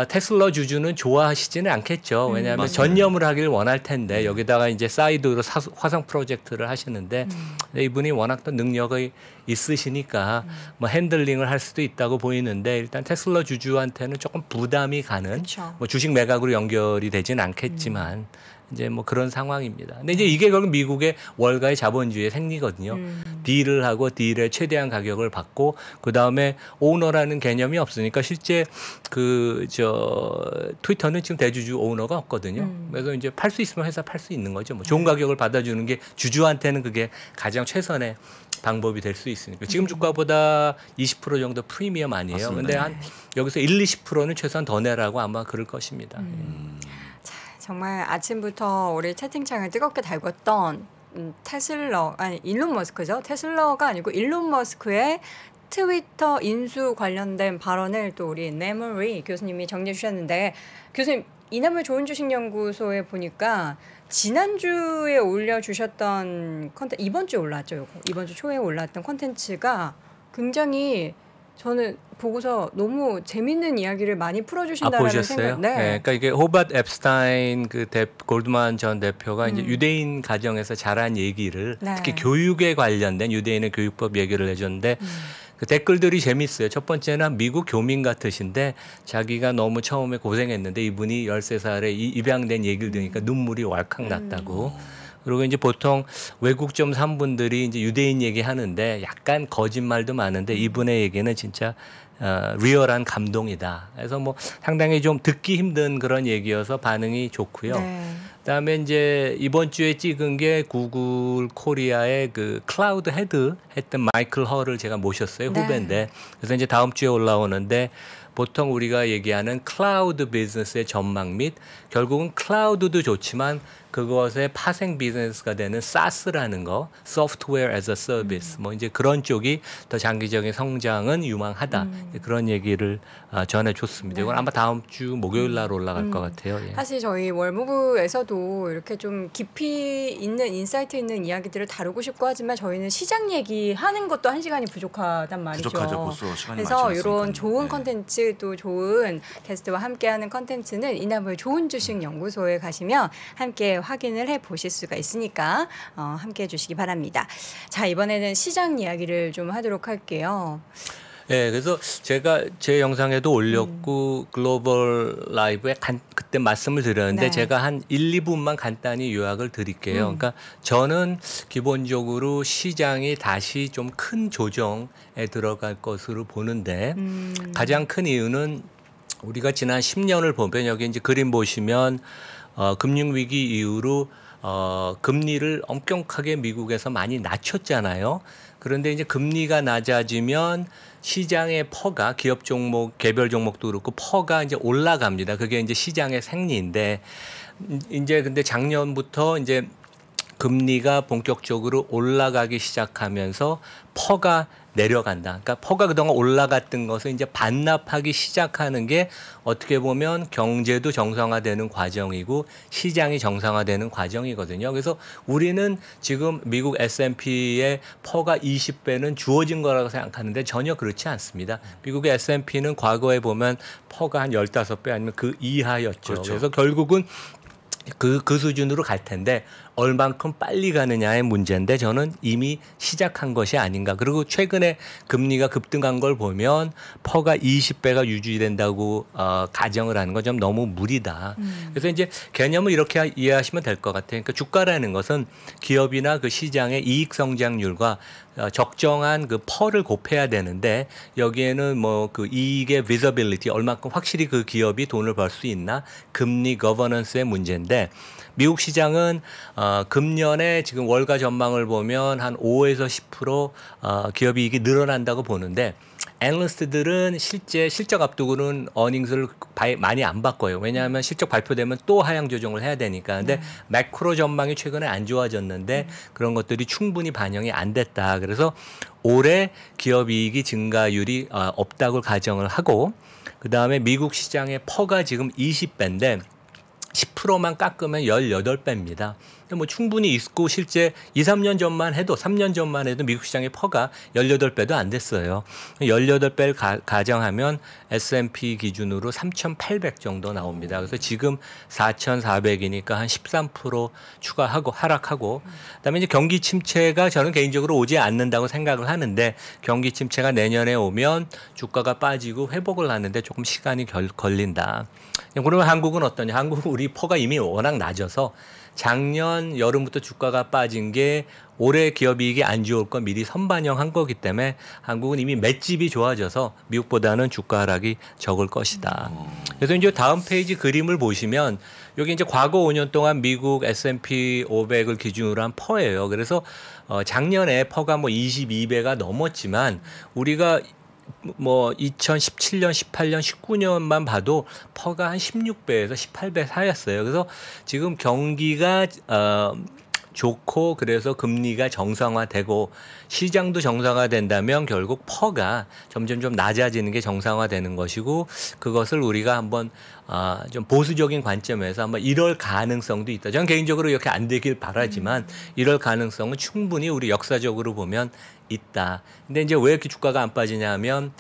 테슬라 주주는 좋아하시지는 않겠죠. 왜냐하면 전념을 하길 원할 텐데 여기다가 이제 사이드로 화성 프로젝트를 하시는데 이분이 워낙 또 능력이 있으시니까 뭐 핸들링을 할 수도 있다고 보이는데 일단 테슬라 주주한테는 조금 부담이 가는 뭐 주식 매각으로 연결이 되지는 않겠지만 이제 뭐 그런 상황입니다. 근데 이제 이게 결국 미국의 월가의 자본주의의 생리거든요. 딜을 하고 딜의 최대한 가격을 받고 그 다음에 오너라는 개념이 없으니까 실제 트위터는 지금 대주주 오너가 없거든요. 그래서 이제 팔 수 있으면 회사 팔 수 있는 거죠. 뭐 좋은 가격을 받아주는 게 주주한테는 그게 가장 최선의 방법이 될 수 있으니까 지금 주가보다 20% 정도 프리미엄 아니에요. 맞습니다. 근데 한 여기서 20%는 최소한 더 내라고 아마 그럴 것입니다. 정말 아침부터 우리 채팅창을 뜨겁게 달궜던 일론 머스크죠. 테슬라가 아니고 일론 머스크의 트위터 인수 관련된 발언을 또 우리 네머리 교수님이 정리해 주셨는데 교수님 이남을 좋은 주식연구소에 보니까 지난주에 올려주셨던 컨텐츠 이번 주에 올라왔죠. 요거. 이번 주 초에 올라왔던 컨텐츠가 굉장히 저는 보고서 너무 재밌는 이야기를 많이 풀어주신다라는 생각. 네. 그러니까 이게 호바트 앱스타인 골드만 전 대표가 이제 유대인 가정에서 자란 얘기를 특히 교육에 관련된 유대인의 교육법 얘기를 해줬는데 그 댓글들이 재밌어요. 첫 번째는 미국 교민 같으신데 자기가 너무 처음에 고생했는데 이분이 13살에 입양된 얘기를 들으니까 눈물이 왈칵 났다고. 그리고 이제 보통 외국 좀 산 분들이 이제 유대인 얘기하는데 약간 거짓말도 많은데 이분의 얘기는 진짜 리얼한 감동이다. 그래서 뭐 상당히 좀 듣기 힘든 그런 얘기여서 반응이 좋고요. 그다음에 이제 이번 주에 찍은 게 구글 코리아의 그 클라우드 헤드 했던 마이클 허를 제가 모셨어요. 후배인데. 그래서 이제 다음 주에 올라오는데 보통 우리가 얘기하는 클라우드 비즈니스의 전망 및 결국은 클라우드도 좋지만 그것의 파생 비즈니스가 되는 SaaS라는 거, Software as a Service, 뭐 이제 그런 쪽이 더 장기적인 성장은 유망하다. 그런 얘기를 전해줬습니다. 이건 아마 다음 주 목요일 날 올라갈 것 같아요. 예. 사실 저희 월무부에서도 이렇게 좀 깊이 있는 인사이트 있는 이야기들을 다루고 싶고 하지만 저희는 시장 얘기하는 것도 1시간이 부족하단 말이죠. 부족하죠. 벌써 시간이 많이 그래서 지났으니까. 이런 좋은 컨텐츠 또 좋은 게스트와 함께하는 컨텐츠는 이남을 좋은 주식 연구소에 가시면 함께 확인을 해 보실 수가 있으니까 함께 해주시기 바랍니다. 자, 이번에는 시장 이야기를 좀 하도록 할게요. 네, 그래서 제가 제 영상에도 올렸고 글로벌 라이브에 그때 말씀을 드렸는데 제가 한 1, 2분만 간단히 요약을 드릴게요. 그러니까 저는 기본적으로 시장이 다시 좀 큰 조정에 들어갈 것으로 보는데 가장 큰 이유는 우리가 지난 10년을 보면 여기 이제 그림 보시면 금융위기 이후로 금리를 엄격하게 미국에서 많이 낮췄잖아요. 그런데 이제 금리가 낮아지면 시장의 퍼가 기업 종목, 개별 종목도 그렇고 퍼가 이제 올라갑니다. 그게 이제 시장의 생리인데 이제 근데 작년부터 이제 금리가 본격적으로 올라가기 시작하면서 퍼가 내려간다. 그러니까 퍼가 그동안 올라갔던 것을 이제 반납하기 시작하는 게 어떻게 보면 경제도 정상화되는 과정이고 시장이 정상화되는 과정이거든요. 그래서 우리는 지금 미국 S&P의 퍼가 20배는 주어진 거라고 생각하는데 전혀 그렇지 않습니다. 미국의 S&P는 과거에 보면 퍼가 한 15배 아니면 그 이하였죠. 그렇죠. 그래서 결국은 그 수준으로 갈 텐데 얼만큼 빨리 가느냐의 문제인데 저는 이미 시작한 것이 아닌가. 그리고 최근에 금리가 급등한 걸 보면 퍼가 20배가 유지된다고 가정을 하는 건 좀 너무 무리다. 그래서 이제 개념을 이렇게 이해하시면 될 것 같아요. 그러니까 주가라는 것은 기업이나 그 시장의 이익 성장률과 적정한 그 퍼를 곱해야 되는데 여기에는 뭐 그 이익의 visibility 얼마큼 확실히 그 기업이 돈을 벌 수 있나 금리 거버넌스의 문제인데 미국 시장은 금년에 지금 월가 전망을 보면 한 5에서 10% 기업 이익이 늘어난다고 보는데 애널리스트들은 실제 실적 앞두고는 어닝스를 많이 안 바꿔요. 왜냐하면 실적 발표되면 또 하향 조정을 해야 되니까. 근데 매크로 전망이 최근에 안 좋아졌는데 그런 것들이 충분히 반영이 안 됐다. 그래서 올해 기업 이익이 증가율이 없다고 가정을 하고 그다음에 미국 시장의 퍼가 지금 20배인데 10%만 깎으면 18배입니다. 뭐 충분히 있고 실제 2, 3년 전만 해도 3년 전만 해도 미국 시장의 퍼가 18배도 안 됐어요. 18배를 가정하면 S&P 기준으로 3,800 정도 나옵니다. 그래서 지금 4,400이니까 한 13% 추가하고 하락하고 그다음에 이제 경기 침체가 저는 개인적으로 오지 않는다고 생각을 하는데 경기 침체가 내년에 오면 주가가 빠지고 회복을 하는데 조금 시간이 걸린다. 그러면 한국은 어떠냐? 한국은 우리 퍼가 이미 워낙 낮아서 작년 여름부터 주가가 빠진 게 올해 기업 이익이 안 좋을 거 미리 선반영한 거기 때문에 한국은 이미 맷집이 좋아져서 미국보다는 주가 하락이 적을 것이다. 그래서 이제 다음 페이지 그림을 보시면 여기 이제 과거 5년 동안 미국 S&P 500을 기준으로 한 퍼예요. 그래서 작년에 퍼가 뭐 22배가 넘었지만 우리가 뭐 2017년, 18년, 19년만 봐도 퍼가 한 16배에서 18배 사이였어요. 그래서 지금 경기가 좋고 그래서 금리가 정상화되고 시장도 정상화된다면 결국 퍼가 점점 좀 낮아지는 게 정상화되는 것이고 그것을 우리가 한번 좀 보수적인 관점에서 한번 이럴 가능성도 있다. 저는 개인적으로 이렇게 안 되길 바라지만 이럴 가능성은 충분히 우리 역사적으로 보면 있다. 근데 이제 왜 이렇게 주가가 안 빠지냐 하면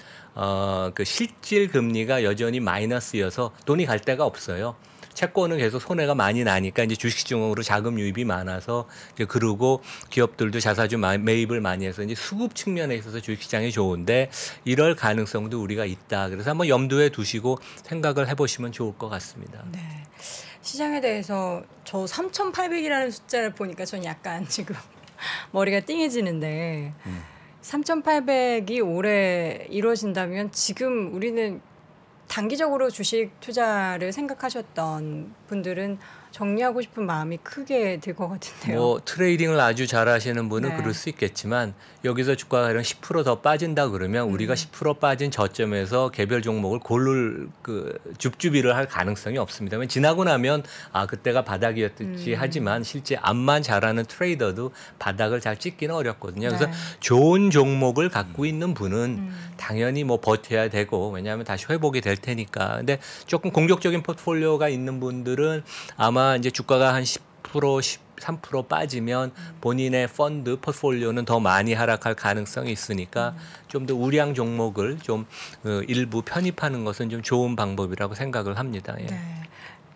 그 실질 금리가 여전히 마이너스여서 돈이 갈 데가 없어요. 채권은 계속 손해가 많이 나니까 이제 주식시장으로 자금 유입이 많아서 이제 그러고 기업들도 자사주 매입을 많이 해서 이제 수급 측면에 있어서 주식시장이 좋은데 이럴 가능성도 우리가 있다. 그래서 한번 염두에 두시고 생각을 해보시면 좋을 것 같습니다. 네. 시장에 대해서 저 3,800이라는 숫자를 보니까 전 약간 지금 머리가 띵해지는데 3,800이 올해 이루어진다면 지금 우리는 단기적으로 주식 투자를 생각하셨던 분들은 정리하고 싶은 마음이 크게 들 것 같은데요. 뭐 트레이딩을 아주 잘하시는 분은 네. 그럴 수 있겠지만 여기서 주가가 이런 10% 빠진다 그러면 우리가 10% 빠진 저점에서 개별 종목을 고를 그 줍줍이를 할 가능성이 없습니다. 지나고 나면 그때가 바닥이었지 하지만 실제 암만 잘하는 트레이더도 바닥을 잘 찍기는 어렵거든요. 그래서 네. 좋은 종목을 갖고 있는 분은 당연히 뭐 버텨야 되고 왜냐하면 다시 회복이 될 테니까. 근데 조금 공격적인 포트폴리오가 있는 분들은 아마 이제 주가가 한 10% 13% 빠지면 본인의 펀드 포트폴리오는 더 많이 하락할 가능성이 있으니까 좀 더 우량 종목을 좀 일부 편입하는 것은 좀 좋은 방법이라고 생각을 합니다. 예. 네.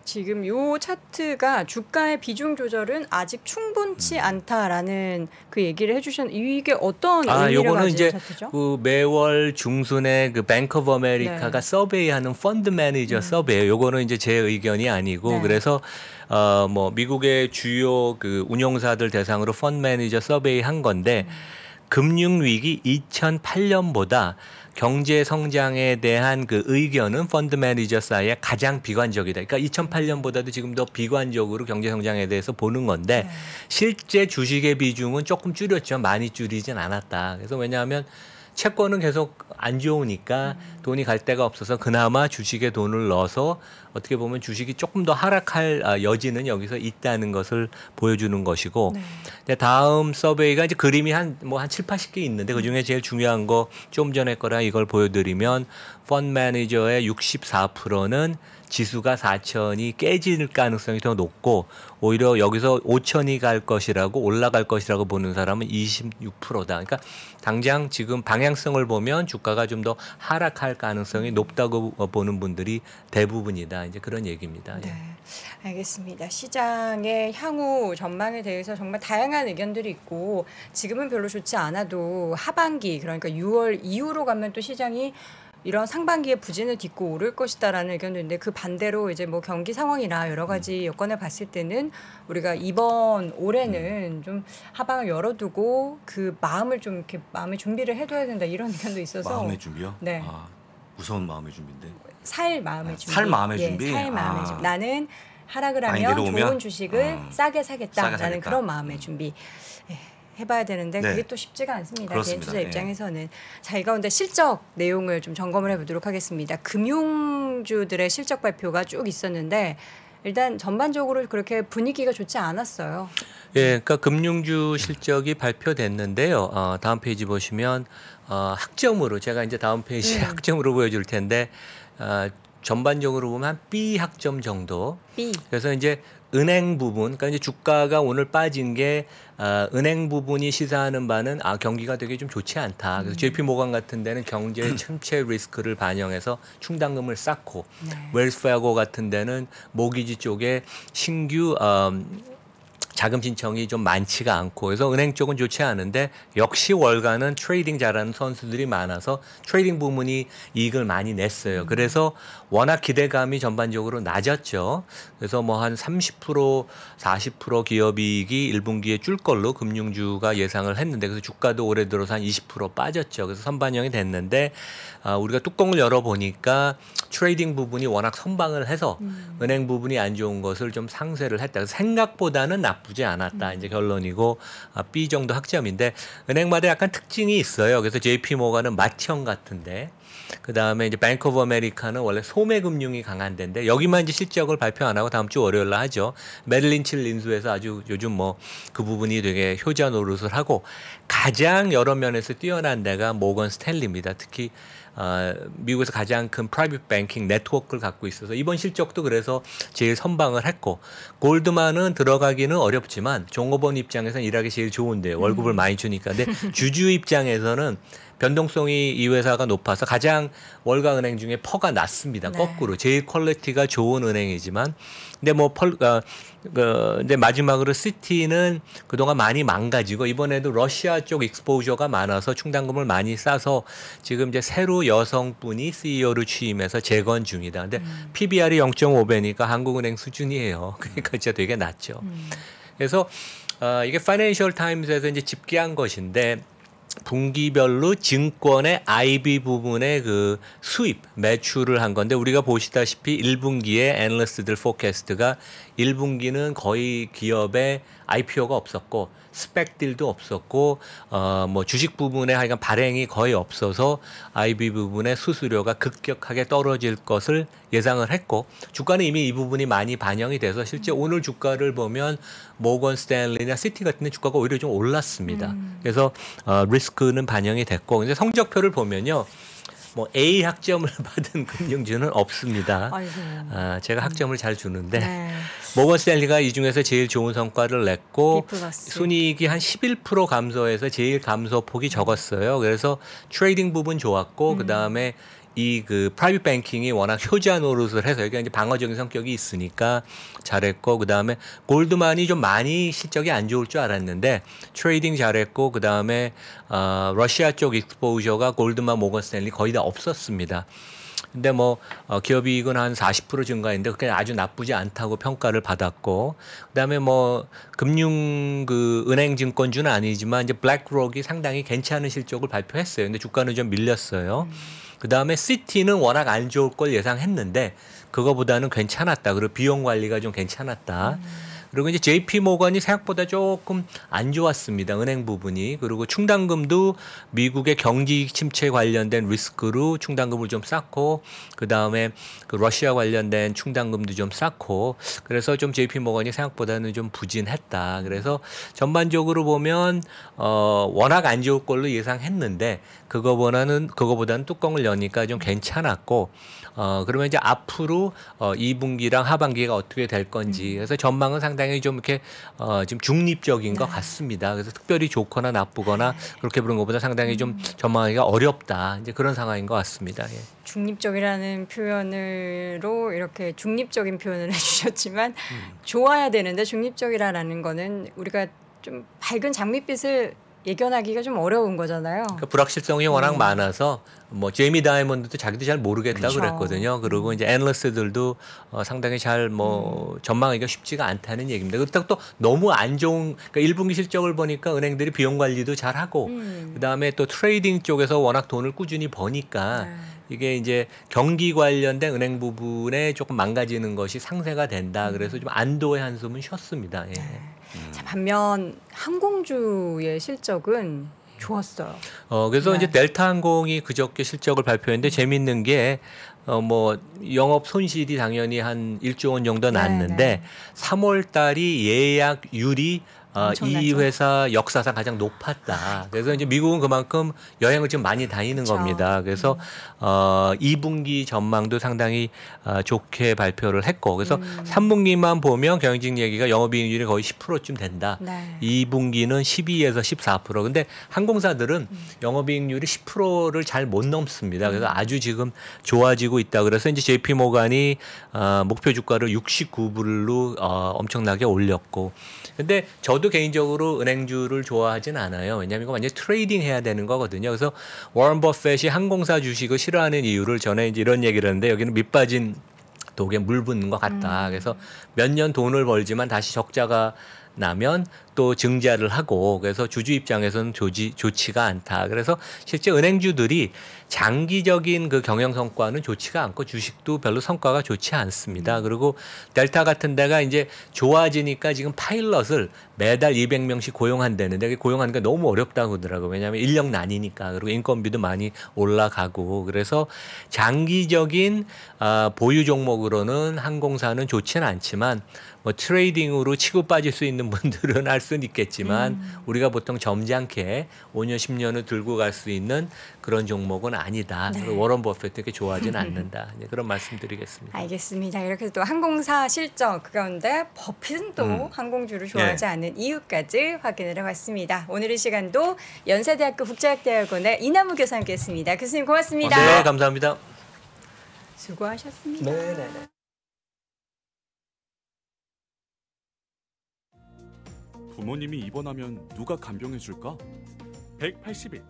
지금 요 차트가 주가의 비중 조절은 아직 충분치 않다라는 그 얘기를 해주셨는데 이게 어떤 의미를 요거는 가진 이제 차트죠? 그 매월 중순에 그 뱅크 오브 아메리카가 네. 서베이하는 펀드 매니저 서베이 요거는 이제 제 의견이 아니고 네. 그래서 뭐 미국의 주요 그 운용사들 대상으로 펀드 매니저 서베이 한 건데 금융위기 2008년보다 경제 성장에 대한 그 의견은 펀드 매니저 사이에 가장 비관적이다. 그러니까 2008년보다도 지금 더 비관적으로 경제 성장에 대해서 보는 건데 실제 주식의 비중은 조금 줄였지만 많이 줄이진 않았다. 그래서 왜냐하면 채권은 계속 안 좋으니까 돈이 갈 데가 없어서 그나마 주식에 돈을 넣어서 어떻게 보면 주식이 조금 더 하락할 여지는 여기서 있다는 것을 보여주는 것이고 네. 다음 서베이가 이제 그림이 한 7, 80개 있는데 그중에 제일 중요한 거 좀 전에 거랑 이걸 보여드리면 펀드 매니저의 64%는 지수가 4,000이 깨질 가능성이 더 높고 오히려 여기서 5,000이 갈 것이라고 올라갈 것이라고 보는 사람은 26%다. 그러니까 당장 지금 방향성을 보면 주가가 좀 더 하락할 가능성이 높다고 보는 분들이 대부분이다. 이제 그런 얘기입니다. 네, 알겠습니다. 시장의 향후 전망에 대해서 정말 다양한 의견들이 있고 지금은 별로 좋지 않아도 하반기 그러니까 6월 이후로 가면 또 시장이 이런 상반기에 부진을 딛고 오를 것이다라는 의견도 있는데 그 반대로 이제 뭐 경기 상황이나 여러 가지 여건을 봤을 때는 우리가 이번 올해는 좀 하방을 열어두고 그 마음을 좀 이렇게 마음의 준비를 해둬야 된다 이런 의견도 있어서 마음의 준비요? 네. 무서운 마음의 준비인데. 살 마음의 준비. 살 마음의 준비. 살 마음의 준비. 나는 하락을 하면 좋은 주식을 싸게 사겠다라는 그런 마음의 준비. 해봐야 되는데 그게 또 쉽지가 않습니다. 개인 투자 입장에서는. 자, 이 가운데 실적 내용을 좀 점검을 해보도록 하겠습니다. 금융주들의 실적 발표가 쭉 있었는데 일단 전반적으로 그렇게 분위기가 좋지 않았어요. 예, 그러니까 금융주 실적이 발표됐는데요. 다음 페이지 보시면 학점으로 제가 이제 다음 페이지 학점으로 보여줄 텐데 전반적으로 보면 한 B 학점 정도. B. 그래서 이제 은행 부분, 그러니까 이제 주가가 오늘 빠진 게 은행 부분이 시사하는 바는 경기가 되게 좀 좋지 않다. 그래서 JP 모건 같은 데는 경제의 침체 리스크를 반영해서 충당금을 쌓고, 웰스 파고 같은 데는 모기지 쪽에 신규 자금 신청이 좀 많지가 않고 그래서 은행 쪽은 좋지 않은데 역시 월가는 트레이딩 잘하는 선수들이 많아서 트레이딩 부문이 이익을 많이 냈어요. 그래서 워낙 기대감이 전반적으로 낮았죠. 그래서 뭐 한 30%, 40% 기업이익이 1분기에 줄 걸로 금융주가 예상을 했는데 그래서 주가도 올해 들어서 한 20% 빠졌죠. 그래서 선반영이 됐는데 우리가 뚜껑을 열어보니까 트레이딩 부분이 워낙 선방을 해서 은행 부분이 안 좋은 것을 좀 상쇄를 했다. 그래서 생각보다는 나쁘지 않았다. 이제 결론이고 B 정도 학점인데 은행마다 약간 특징이 있어요. 그래서 JP 모건은 맏형 같은데 그다음에 이제 뱅크 오브 아메리카는 원래 소매 금융이 강한 데인데 여기만 이제 실적을 발표 안 하고 다음 주 월요일 날 하죠. 메릴린치를 인수해서 아주 요즘 뭐 그 부분이 되게 효자 노릇을 하고 가장 여러 면에서 뛰어난 데가 모건 스탠리입니다. 특히 미국에서 가장 큰 프라이빗 뱅킹 네트워크를 갖고 있어서 이번 실적도 그래서 제일 선방을 했고 골드만은 들어가기는 어렵지만 종업원 입장에서는 일하기 제일 좋은데요. 월급을 많이 주니까. 근데 주주 입장에서는 변동성이 이 회사가 높아서 가장 월가 은행 중에 퍼가 낮습니다. 거꾸로 제일 퀄리티가 좋은 은행이지만 근데 뭐 근데 마지막으로 시티는 그동안 많이 망가지고 이번에도 러시아 쪽 익스포저가 많아서 충당금을 많이 싸서 지금 이제 새로 여성분이 CEO로 취임해서 재건 중이다. 근데 PBR이 0.5배니까 한국은행 수준이에요. 그러니까 진짜 되게 낮죠. 그래서 이게 파이낸셜 타임스에서 이제 집계한 것인데 분기별로 증권의 IB 부분의 그 수입 매출을 한 건데 우리가 보시다시피 1분기에 애널리스트들 포캐스트가 1분기는 거의 기업에 IPO가 없었고 스펙딜도 없었고 뭐 주식 부분에 하여간 발행이 거의 없어서 IB 부분의 수수료가 급격하게 떨어질 것을 예상을 했고 주가는 이미 이 부분이 많이 반영이 돼서 실제 오늘 주가를 보면 모건 스탠리나 시티 같은 데 주가가 오히려 좀 올랐습니다. 그래서 리스크는 반영이 됐고 이제 성적표를 보면요. 뭐 A 학점을 받은 금융주는 없습니다. 제가 학점을 잘 주는데 모건 스탠리가 이 중에서 제일 좋은 성과를 냈고 순이익이 한 11% 감소해서 제일 감소폭이 적었어요. 그래서 트레이딩 부분 좋았고 그다음에 이 그 프라이빗 뱅킹이 워낙 효자 노릇을 해서 여기가 이제 방어적인 성격이 있으니까 잘했고 그다음에 골드만이 좀 많이 실적이 안 좋을 줄 알았는데 트레이딩 잘했고 그다음에 러시아 쪽 익스포저가 골드만 모건 스탠리 거의 다 없었습니다. 근데 뭐 기업이익은 한 40% 증가했는데 그게 아주 나쁘지 않다고 평가를 받았고, 그다음에 뭐 금융 그 은행 증권주는 아니지만 이제 블랙록이 상당히 괜찮은 실적을 발표했어요. 근데 주가는 좀 밀렸어요. 그다음에 시티는 워낙 안 좋을 걸 예상했는데 그거보다는 괜찮았다. 그리고 비용 관리가 좀 괜찮았다. 그리고 이제 JP 모건이 생각보다 조금 안 좋았습니다. 은행 부분이. 그리고 충당금도 미국의 경기 침체 관련된 리스크로 충당금을 좀 쌓고, 그다음에 그 러시아 관련된 충당금도 좀 쌓고, 그래서 좀 JP 모건이 생각보다는 좀 부진했다. 그래서 전반적으로 보면 워낙 안 좋을 걸로 예상했는데 그거보다는 뚜껑을 여니까 좀 괜찮았고, 그러면 이제 앞으로 2분기랑 하반기가 어떻게 될 건지, 그래서 전망은 상당히 좀 이렇게 지금 중립적인 것 같습니다. 그래서 특별히 좋거나 나쁘거나 그렇게 보는 것보다 상당히 좀 전망하기가 어렵다. 이제 그런 상황인 것 같습니다. 예. 중립적이라는 표현으로 이렇게 중립적인 표현을 해주셨지만 좋아야 되는데 중립적이라는 거는 우리가 좀 밝은 장밋빛을 예견하기가 좀 어려운 거잖아요. 그러니까 불확실성이 워낙 많아서 뭐 제이미 다이먼드도 자기도 잘 모르겠다 그렇죠. 그랬거든요. 그리고 이제 애널리스트들도 상당히 잘 뭐 전망하기가 쉽지가 않다는 얘기입니다. 그렇다고 또 너무 안 좋은, 그러니까 1분기 실적을 보니까 은행들이 비용 관리도 잘 하고 그다음에 또 트레이딩 쪽에서 워낙 돈을 꾸준히 버니까 이게 이제 경기 관련된 은행 부분에 조금 망가지는 것이 상쇄가 된다. 그래서 좀 안도의 한숨은 쉬었습니다. 예. 자, 반면 항공주의 실적은 좋았어요. 그래서 이제 델타 항공이 그저께 실적을 발표했는데 재밌는 게 뭐 영업 손실이 당연히 한 1조 원 정도 났는데 3월 달이 예약률이 이 회사 역사상 가장 높았다. 그래서 이제 미국은 그만큼 여행을 좀 많이 다니는 겁니다. 그래서 2분기 전망도 상당히 좋게 발표를 했고, 그래서 3분기만 보면 경영진 얘기가 영업이익률이 거의 10%쯤 된다. 2분기는 12에서 14%. 근데 항공사들은 영업이익률이 10%를 잘 못 넘습니다. 그래서 아주 지금 좋아지고 있다. 그래서 이제 JP 모건이 목표 주가를 69불로 엄청나게 올렸고, 근데 저도 개인적으로 은행주를 좋아하진 않아요. 왜냐하면 이거 완전 트레이딩 해야 되는 거거든요. 그래서 워런 버핏이 항공사 주식을 싫어하는 이유를 전에 이제 이런 얘기를 했는데, 여기는 밑빠진 독에 물 붓는 것 같다. 그래서 몇 년 돈을 벌지만 다시 적자가 나면 또 증자를 하고, 그래서 주주 입장에서는 좋지가 않다. 그래서 실제 은행주들이 장기적인 그 경영 성과는 좋지가 않고 주식도 별로 성과가 좋지 않습니다. 그리고 델타 같은 데가 이제 좋아지니까 지금 파일럿을 매달 200명씩 고용한다는데 고용하는 게 너무 어렵다고 하더라고요. 왜냐하면 인력난이니까. 그리고 인건비도 많이 올라가고. 그래서 장기적인 보유 종목으로는 항공사는 좋지는 않지만 뭐 트레이딩으로 치고 빠질 수 있는 분들은 할 수는 있겠지만 우리가 보통 점잖게 5년 10년을 들고 갈 수 있는 그런 종목은 아니다. 그리고 워런 버핏 이렇게 좋아하지는 않는다. 그런 말씀드리겠습니다. 알겠습니다. 이렇게 또 항공사 실적 그 가운데 버핏은 또 항공주를 좋아하지 않는 이유까지 확인을 해봤습니다. 오늘 이 시간도 연세대학교 국제학대학원의 이남우 교수와 함께했습니다. 교수님 고맙습니다. 네, 감사합니다. 수고하셨습니다. 네. 부모님이 입원하면 누가 간병해줄까? 180일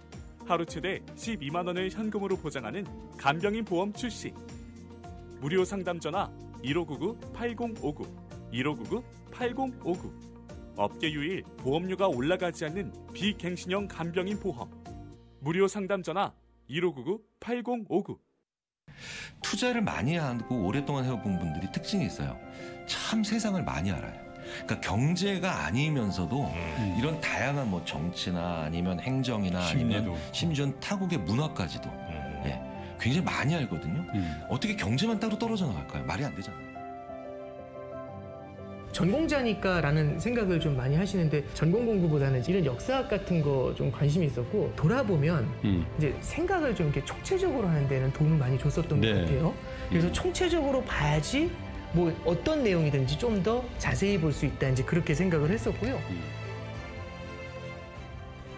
하루 최대 12만 원을 현금으로 보장하는 간병인 보험 출시. 무료 상담 전화 1599-8059 1599-8059. 업계 유일 보험료가 올라가지 않는 비갱신형 간병인 보험. 무료 상담 전화 1599-8059. 투자를 많이 하고 오랫동안 해본 분들이 특징이 있어요. 참 세상을 많이 알아요. 그러니까 경제가 아니면서도 이런 다양한 뭐 정치나 아니면 행정이나 아니면 심지어 타국의 문화까지도 굉장히 많이 알거든요. 어떻게 경제만 따로 떨어져 나갈까요? 말이 안 되잖아요. 전공자니까라는 생각을 좀 많이 하시는데 전공 공부보다는 이런 역사학 같은 거 좀 관심이 있었고 돌아보면 이제 생각을 좀 이렇게 총체적으로 하는 데는 도움을 많이 줬었던 것 같아요. 그래서 총체적으로 봐야지 뭐 어떤 내용이든지 좀 더 자세히 볼 수 있다 이제 그렇게 생각을 했었고요.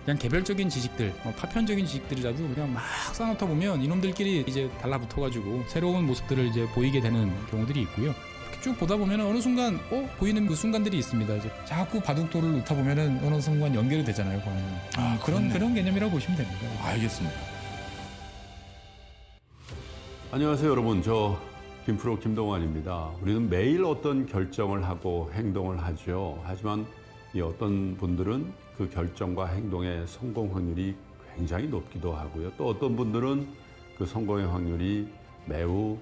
그냥 개별적인 지식들, 파편적인 지식들이라도 그냥 막 쌓아놓다 보면 이놈들끼리 이제 달라붙어가지고 새로운 모습들을 이제 보이게 되는 경우들이 있고요. 쭉 보다 보면 어느 순간 보이는 그 순간들이 있습니다. 이제 자꾸 바둑돌을 놓다 보면은 어느 순간 연결이 되잖아요. 그런 개념이라고 보시면 됩니다. 알겠습니다. 안녕하세요 여러분. 저 김프로 김동완입니다. 우리는 매일 어떤 결정을 하고 행동을 하죠. 하지만 이 어떤 분들은 그 결정과 행동의 성공 확률이 굉장히 높기도 하고요. 또 어떤 분들은 그 성공의 확률이 매우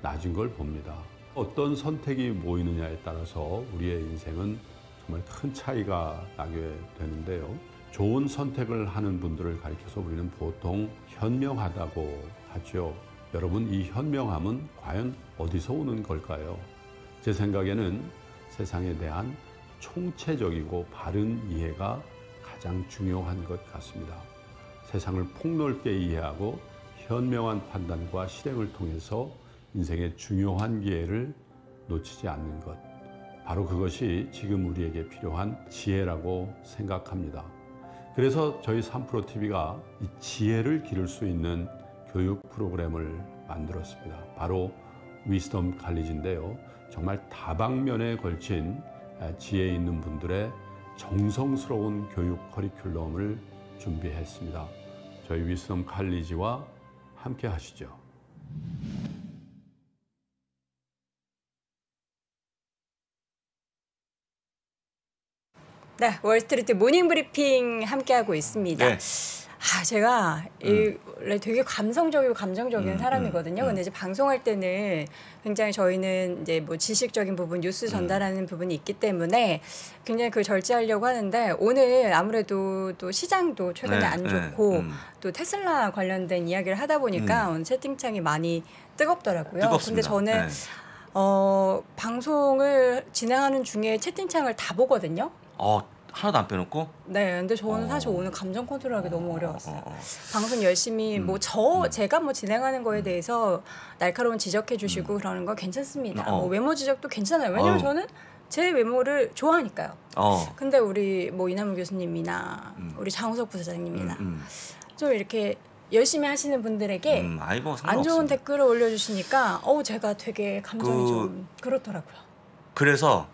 낮은 걸 봅니다. 어떤 선택이 모이느냐에 따라서 우리의 인생은 정말 큰 차이가 나게 되는데요. 좋은 선택을 하는 분들을 가리켜서 우리는 보통 현명하다고 하죠. 여러분, 이 현명함은 과연 어디서 오는 걸까요? 제 생각에는 세상에 대한 총체적이고 바른 이해가 가장 중요한 것 같습니다. 세상을 폭넓게 이해하고 현명한 판단과 실행을 통해서 인생의 중요한 기회를 놓치지 않는 것. 바로 그것이 지금 우리에게 필요한 지혜라고 생각합니다. 그래서 저희 3프로TV가 이 지혜를 기를 수 있는 교육 프로그램을 만들었습니다. 바로 위스덤 칼리지인데요. 정말 다방면에 걸친 지혜 있는 분들의 정성스러운 교육 커리큘럼을 준비했습니다. 저희 위스덤 칼리지와 함께 하시죠. 네, 월스트리트 모닝 브리핑 함께하고 있습니다. 네. 제가 원래 되게 감성적이고 감정적인 사람이거든요. 근데 이제 방송할 때는 굉장히 저희는 이제 뭐 지식적인 부분, 뉴스 전달하는 부분이 있기 때문에 굉장히 그걸 절제하려고 하는데 오늘 아무래도 또 시장도 최근에 안 좋고 또 테슬라 관련된 이야기를 하다 보니까 오늘 채팅창이 많이 뜨겁더라고요. 뜨겁습니다. 근데 저는 방송을 진행하는 중에 채팅창을 다 보거든요. 하나도 안 빼놓고? 네, 근데 저는 사실 오늘 감정 컨트롤하기 너무 어려웠어요. 방송 열심히 제가 뭐 진행하는 거에 대해서 날카로운 지적해 주시고 그러는 거 괜찮습니다. 뭐 외모 지적도 괜찮아요. 왜냐면 저는 제 외모를 좋아하니까요. 근데 우리 뭐 이남우 교수님이나 우리 장우석 부사장님이나 좀 이렇게 열심히 하시는 분들에게 안 좋은 댓글을 올려주시니까 제가 되게 감정이 좀 그렇더라고요. 그래서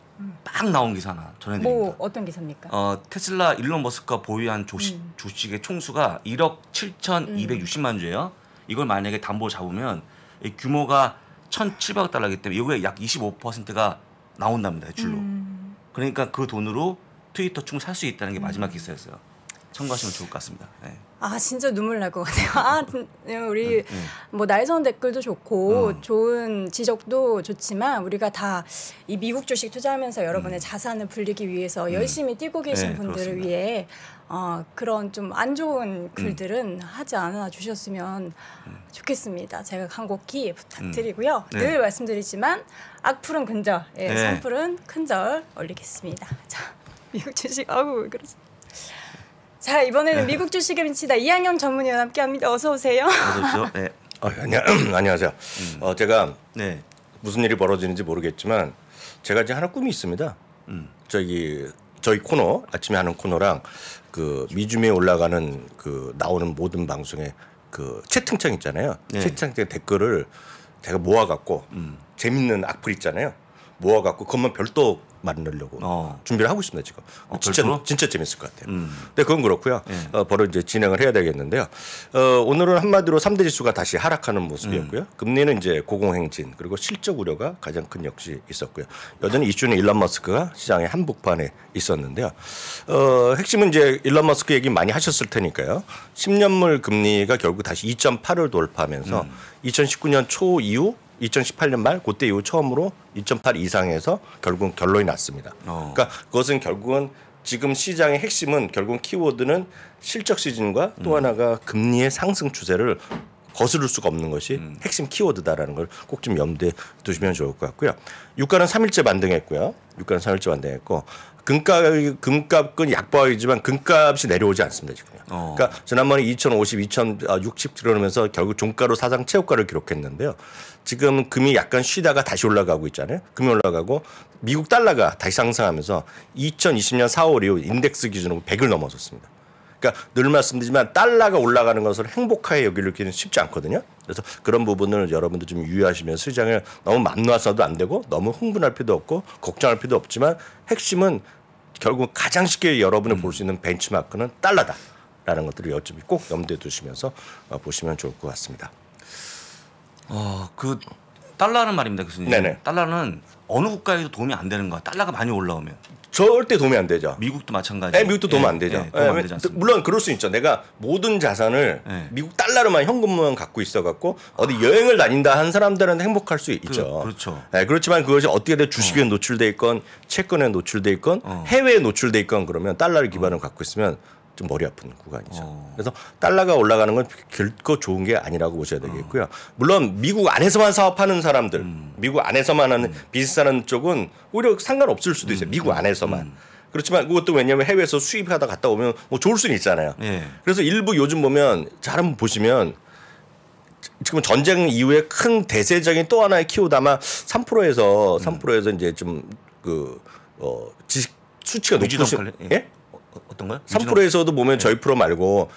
딱 나온 기사 하나 전해드립니다. 뭐 어떤 기사입니까? 테슬라 일론 머스크가 보유한 주식의 총수가 1억 7,260만 주예요. 이걸 만약에 담보로 잡으면 규모가 1,700억 달러이기 때문에 이거의 약 25%가 나온답니다. 대출로. 그러니까 그 돈으로 트위터 충을 살 수 있다는 게 마지막 기사였어요. 참고하시면 좋을 것 같습니다. 네. 진짜 눈물 날 것 같아요. 우리 뭐 날선 댓글도 좋고 좋은 지적도 좋지만 우리가 다 이 미국 주식 투자하면서 여러분의 자산을 불리기 위해서 열심히 뛰고 계신 분들을 그렇습니다. 위해 그런 좀 안 좋은 글들은 하지 않아 주셨으면 좋겠습니다. 제가 간곡히 부탁드리고요. 늘 말씀드리지만 악플은 근절, 선플은 큰절 올리겠습니다. 자, 미국 주식 왜 그러지? 자, 이번에는 미국 주식에 미치다 이항영 전문위원 함께합니다. 어서 오세요. 어서 오십시오. 네. 안녕하세요. 제가 무슨 일이 벌어지는지 모르겠지만 제가 이제 하나 꿈이 있습니다. 저희 코너 아침에 하는 코너랑 그 미줌에 올라가는 그 나오는 모든 방송에 그 채팅창 있잖아요. 채팅창 댓글을 제가 모아갖고 재밌는 악플 있잖아요. 모아갖고 그것만 별도 만들려고 준비를 하고 있습니다 지금. 진짜 재밌을 것 같아요. 근데 그건 그렇고요. 바로 이제 진행을 해야 되겠는데요. 오늘은 한마디로 3대 지수가 다시 하락하는 모습이었고요. 금리는 이제 고공행진 그리고 실적 우려가 가장 큰 역시 있었고요. 여전히 이슈는 일론 머스크가 시장의 한복판에 있었는데요. 핵심은 이제 일론 머스크 얘기 많이 하셨을 테니까요. 10년물 금리가 결국 다시 2.8을 돌파하면서 2019년 초 이후 2018년 말 그때 이후 처음으로 2.8 이상에서 결국은 결론이 났습니다. 그러니까 그것은 결국은 지금 시장의 핵심은 결국은 키워드는 실적 시즌과 또 하나가 금리의 상승 추세를 거스를 수가 없는 것이 핵심 키워드다라는 걸 꼭 좀 염두에 두시면 좋을 것 같고요. 유가는 3일째 반등했고요. 유가는 3일째 반등했고 금값은 약보이지만 금값이 내려오지 않습니다 지금요. 그러니까 지난번에 2,050, 2,060 그러면서 결국 종가로 사상 최고가를 기록했는데요. 지금 금이 약간 쉬다가 다시 올라가고 있잖아요. 금이 올라가고 미국 달러가 다시 상승하면서 2020년 4월 이후 인덱스 기준으로 100을 넘어섰습니다. 그러니까 늘 말씀드리지만 달러가 올라가는 것을 행복하게 여기기는 쉽지 않거든요. 그래서 그런 부분을 여러분들 좀 유의하시면서 시장을 너무 만나서도 안 되고 너무 흥분할 필요도 없고 걱정할 필요도 없지만 핵심은 결국 가장 쉽게 여러분이 볼 수 있는 벤치마크는 달러다라는 것들을 꼭 염두에 두시면서 보시면 좋을 것 같습니다. 그 달러는 말입니다, 교수님. 네네. 달러는 어느 국가에도 도움이 안 되는 거야. 달러가 많이 올라오면. 절대 도움이 안 되죠. 미국도 마찬가지. 네, 미국도 도움 안 되죠. 도움 안 되지 않습니까? 물론 그럴 수 있죠. 내가 모든 자산을 미국 달러로만 현금만 갖고 있어갖고 어디 여행을 다닌다 한 사람들은 행복할 수 있죠. 그렇죠. 네, 그렇지만 그것이 어떻게든 주식에 노출돼 있건 채권에 노출돼 있건 해외에 노출돼 있건 그러면 달러를 기반으로 갖고 있으면 좀 머리 아픈 구간이죠. 그래서 달러가 올라가는 건 결코 좋은 게 아니라고 보셔야 되겠고요. 물론 미국 안에서만 사업하는 사람들, 미국 안에서만 하는 비즈니스하는 쪽은 오히려 상관없을 수도 있어요. 미국 안에서만. 그렇지만 그것도 왜냐하면 해외에서 수입하다 갔다 오면 뭐 좋을 수는 있잖아요. 그래서 일부 요즘 보면 잘 한번 보시면 지금 전쟁 이후에 큰 대세적인 또 하나의 키워드 아마 3%에서 이제 좀 지식 수치가 높으신 예? 어떤가요? 3%에서도 보면 저희 프로 말고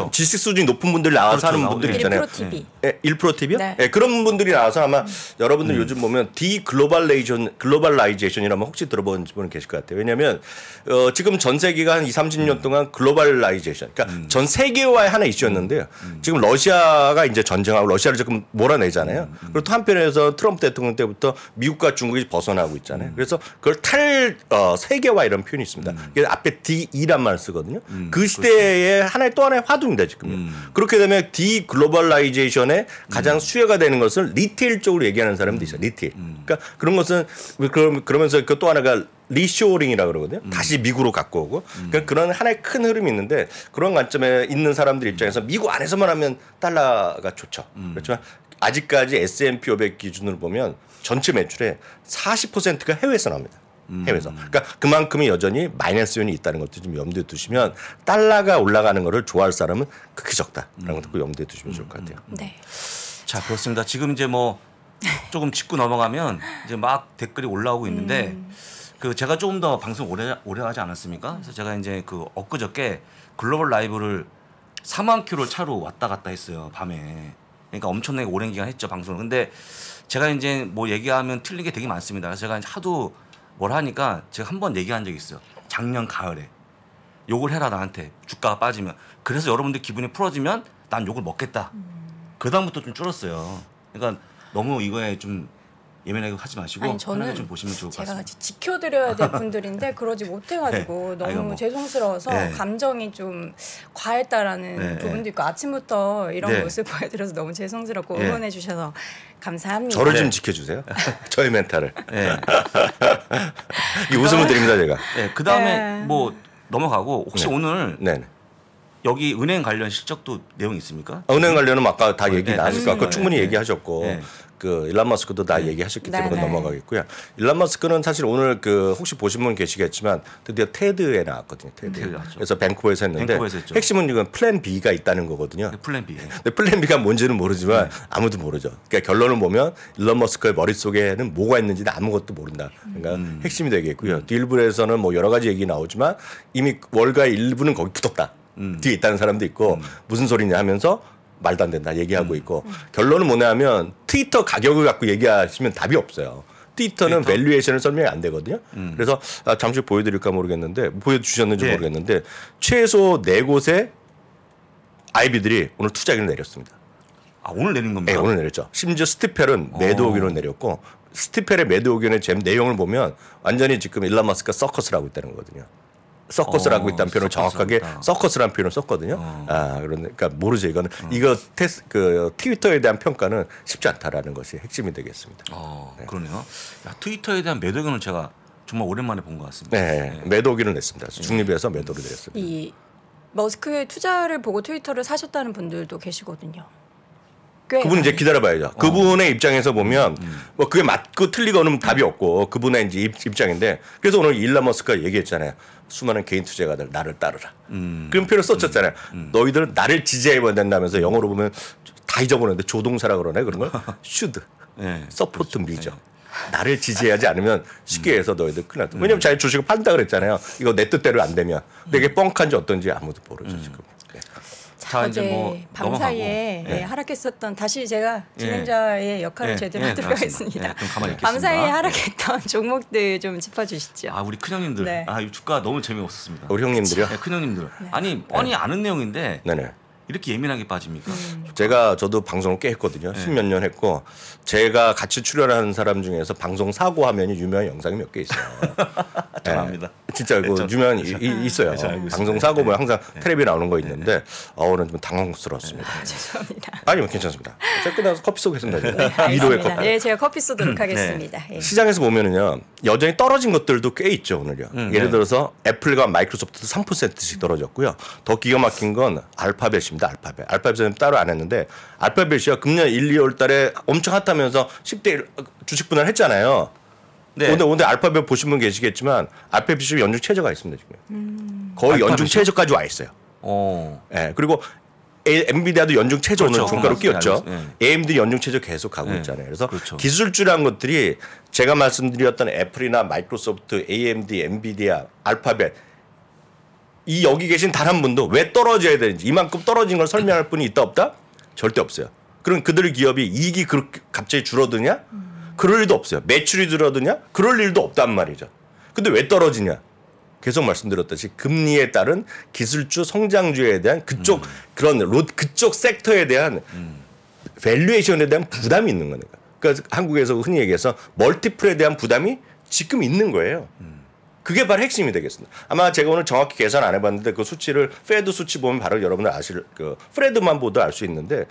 지식 수준이 높은 분들이 나와서 하는 분들이 있잖아요. 1% TV. 네, 1% TV요? 네. 네, 그런 분들이 나와서 아마 여러분들 요즘 보면 글로벌라이제이션이라면 혹시 들어본 분은 계실 것 같아요. 왜냐하면 지금 전 세계가 한 20-30년 동안 글로벌라이제이션, 그러니까 전 세계화의 하나 이슈였는데요. 지금 러시아가 이제 전쟁하고 러시아를 지금 몰아내잖아요. 그리고 또 한편에서 트럼프 대통령 때부터 미국과 중국이 벗어나고 있잖아요. 그래서 그걸 세계화 이런 표현이 있습니다. 그래서 앞에 D란 말을 쓰거든요. 그 시대의 또 하나의 화두입니다, 지금. 그렇게 되면 디글로벌라이제이션의 가장 수혜가 되는 것을 리테일 쪽으로 얘기하는 사람도 있어요. 리테일. 그러니까 그런 것은 그러면서 그 또 하나가 리쇼링이라고 그러거든요. 다시 미국으로 갖고 오고. 그러니까 그런 하나의 큰 흐름이 있는데 그런 관점에 있는 사람들 입장에서 미국 안에서만 하면 달러가 좋죠. 그렇지만 아직까지 S&P 500 기준으로 보면 전체 매출의 40%가 해외에서 나옵니다. 해외에서. 그러니까 그만큼이 여전히 마이너스 요인이 있다는 것도 좀 염두에 두시면 달러가 올라가는 거를 좋아할 사람은 극히 적다라는 것도 염두에 두시면 좋을 것 같아요. 네. 자, 그렇습니다. 지금 이제 뭐 조금 짚고 넘어가면 이제 막 댓글이 올라오고 있는데 제가 조금 더 방송 오래 하지 않았습니까? 그래서 제가 이제 엊그저께 글로벌 라이브를 4만 킬로 차로 왔다 갔다 했어요, 밤에. 그러니까 엄청나게 오랜 기간 했죠, 방송을. 근데 제가 이제 뭐 얘기하면 틀린 게 되게 많습니다. 그래서 제가 하도 뭘 하니까 제가 한번 얘기한 적이 있어요. 작년 가을에 욕을 해라 나한테 주가가 빠지면. 그래서 여러분들 기분이 풀어지면 난 욕을 먹겠다. 그다음부터 좀 줄었어요. 그러니까 너무 이거에 좀 예민하게 하지 마시고 아니, 저는 좀 보시면 좋을 것 제가 같습니다. 같이 지켜드려야 될 분들인데 그러지 못해가지고 네. 너무 죄송스러워서 감정이 좀 과했다라는 부분도 있고 아침부터 이런 모습 보여드려서 너무 죄송스럽고 응원해 주셔서 감사합니다. 저를 좀 지켜주세요. 저의 멘탈을. 이 웃음을 드립니다, 제가. 그 다음에 뭐 넘어가고 혹시 오늘 네네. 여기 은행 관련 실적도 내용 있습니까? 은행 관련은 아까 다 얘기 나왔을 것 같고 충분히 얘기하셨고 일론 머스크도 다 얘기하셨기 때문에 넘어가겠고요. 일론 머스크는 사실 오늘 혹시 보신 분 계시겠지만 드디어 테드에 나왔거든요. 테드. 그래서 밴쿠버에서 했는데 핵심은 이건 플랜 B가 있다는 거거든요. 플랜 B. 근데 플랜 B가 뭔지는 모르지만 아무도 모르죠. 그러니까 결론을 보면 일론 머스크의 머릿속에는 뭐가 있는지는 아무것도 모른다. 그러니까 핵심이 되겠고요. 딜블에서는 뭐 여러 가지 얘기 나오지만 이미 월가의 일부는 거기 붙었다. 뒤에 있다는 사람도 있고 무슨 소리냐 하면서 말도 안 된다 얘기하고 있고 결론은 뭐냐면 트위터 가격을 갖고 얘기하시면 답이 없어요. 트위터는 밸류에이션을 설명이 안 되거든요. 그래서 잠시 보여드릴까 모르겠는데 보여주셨는지 모르겠는데 최소 4곳의 IB들이 오늘 투자 의견을 내렸습니다. 아, 오늘 내린 겁니까? 네, 오늘 내렸죠. 심지어 스티펠은 매도 의견을 내렸고 스티펠의 매도 의견의 내용을 보면 완전히 지금 일론 머스크가 서커스를 하고 있다는 거거든요. 서커스를 하고 있다는 표현을 정확하게 서커스라는 표현을 썼거든요. 그러니까 모르죠. 이거는 이거 트위터에 대한 평가는 쉽지 않다라는 것이 핵심이 되겠습니다. 그러네요. 트위터에 대한 매도 의견을 제가 정말 오랜만에 본 것 같습니다. 네, 매도 의견을 냈습니다. 중립에서 매도를 냈습니다. 이 머스크의 투자를 보고 트위터를 사셨다는 분들도 계시거든요. 그분은 이제 기다려봐야죠. 그분의 입장에서 보면 뭐 그게 맞고 틀리고는 답이 없고 그분의 이제 입장인데 그래서 오늘 일론 머스크가 얘기했잖아요. 수많은 개인 투자가들 나를 따르라. 그런 표현을 썼잖아요. 너희들은 나를 지지해야 된다면서 영어로 보면 다 잊어버렸는데 조동사라 그러네 그런 걸 should, support me죠. 나를 지지하지 않으면 쉽게 해서 너희들 큰일 났다. 왜냐면 자기 주식을 판다 그랬잖아요. 이거 내 뜻대로 안 되면. 근데 이게 뻥칸지 어떤지 아무도 모르죠 지금. 자, 어제 뭐 밤 사이에 하락했었던 다시 제가 진행자의 역할을 제대로 하도록 하겠습니다. 밤 사이에 하락했던 종목들 좀 짚어주시죠. 아, 우리 큰 형님들. 이 주가 너무 재미없었습니다. 우리 형님들이요? 네, 큰 형님들. 아니 뻔히 아는 내용인데 이렇게 예민하게 빠집니까? 저도 방송을 꽤 했거든요. 10몇 년 했고 제가 같이 출연하는 사람 중에서 방송 사고 화면이 유명한 영상이 몇 개 있어요. 잘합니다. 진짜 그 유명한 있어요. 방송 사고 보면 항상 텔레비 나오는 거 있는데 오늘 좀 당황스러웠습니다. 죄송합니다. 아니요, 괜찮습니다. 제가 끝나서 커피 쏘겠습니다. 위로의 커피. 네, 제가 커피 쏘도록 하겠습니다. 예. 시장에서 보면은요 여전히 떨어진 것들도 꽤 있죠 오늘요. 예를 들어서 애플과 마이크로소프트도 3%씩 떨어졌고요. 더 기가 막힌 건 알파벳입니다. 알파벳은 따로 안 했는데 알파벳이요 금년 1, 2월달에 엄청 핫하면서 10대 1 주식 분할 했잖아요. 네. 오늘 알파벳 보신 분 계시겠지만 알파벳이 연중 최저가 있습니다 지금. 거의 알파벳이요? 연중 최저까지 와 있어요. 네, 그리고 엔비디아도 연중 최저 오늘 종가로 끼었죠. AMD 연중 최저 계속 가고 있잖아요. 그래서 기술주라는 것들이 제가 말씀드렸던 애플이나 마이크로소프트, AMD, 엔비디아, 알파벳 이 여기 계신 단 한 분도 왜 떨어져야 되는지 이만큼 떨어진 걸 설명할 분이 있다 없다? 절대 없어요. 그럼 그들 기업이 이익이 그렇게 갑자기 줄어드냐? 그럴 일도 없어요. 매출이 줄어드냐? 그럴 일도 없단 말이죠. 근데 왜 떨어지냐? 계속 말씀드렸듯이 금리에 따른 기술주 성장주에 대한 그쪽 그쪽 섹터에 대한 밸류에이션에 대한 부담이 있는 거니까. 그러니까 한국에서 흔히 얘기해서 멀티플에 대한 부담이 지금 있는 거예요. 그게 바로 핵심이 되겠습니다. 아마 제가 오늘 정확히 계산 안 해봤는데 그 수치를 페드 수치 보면 바로 여러분들 아실 그 프레드만 보도 알 수 있는데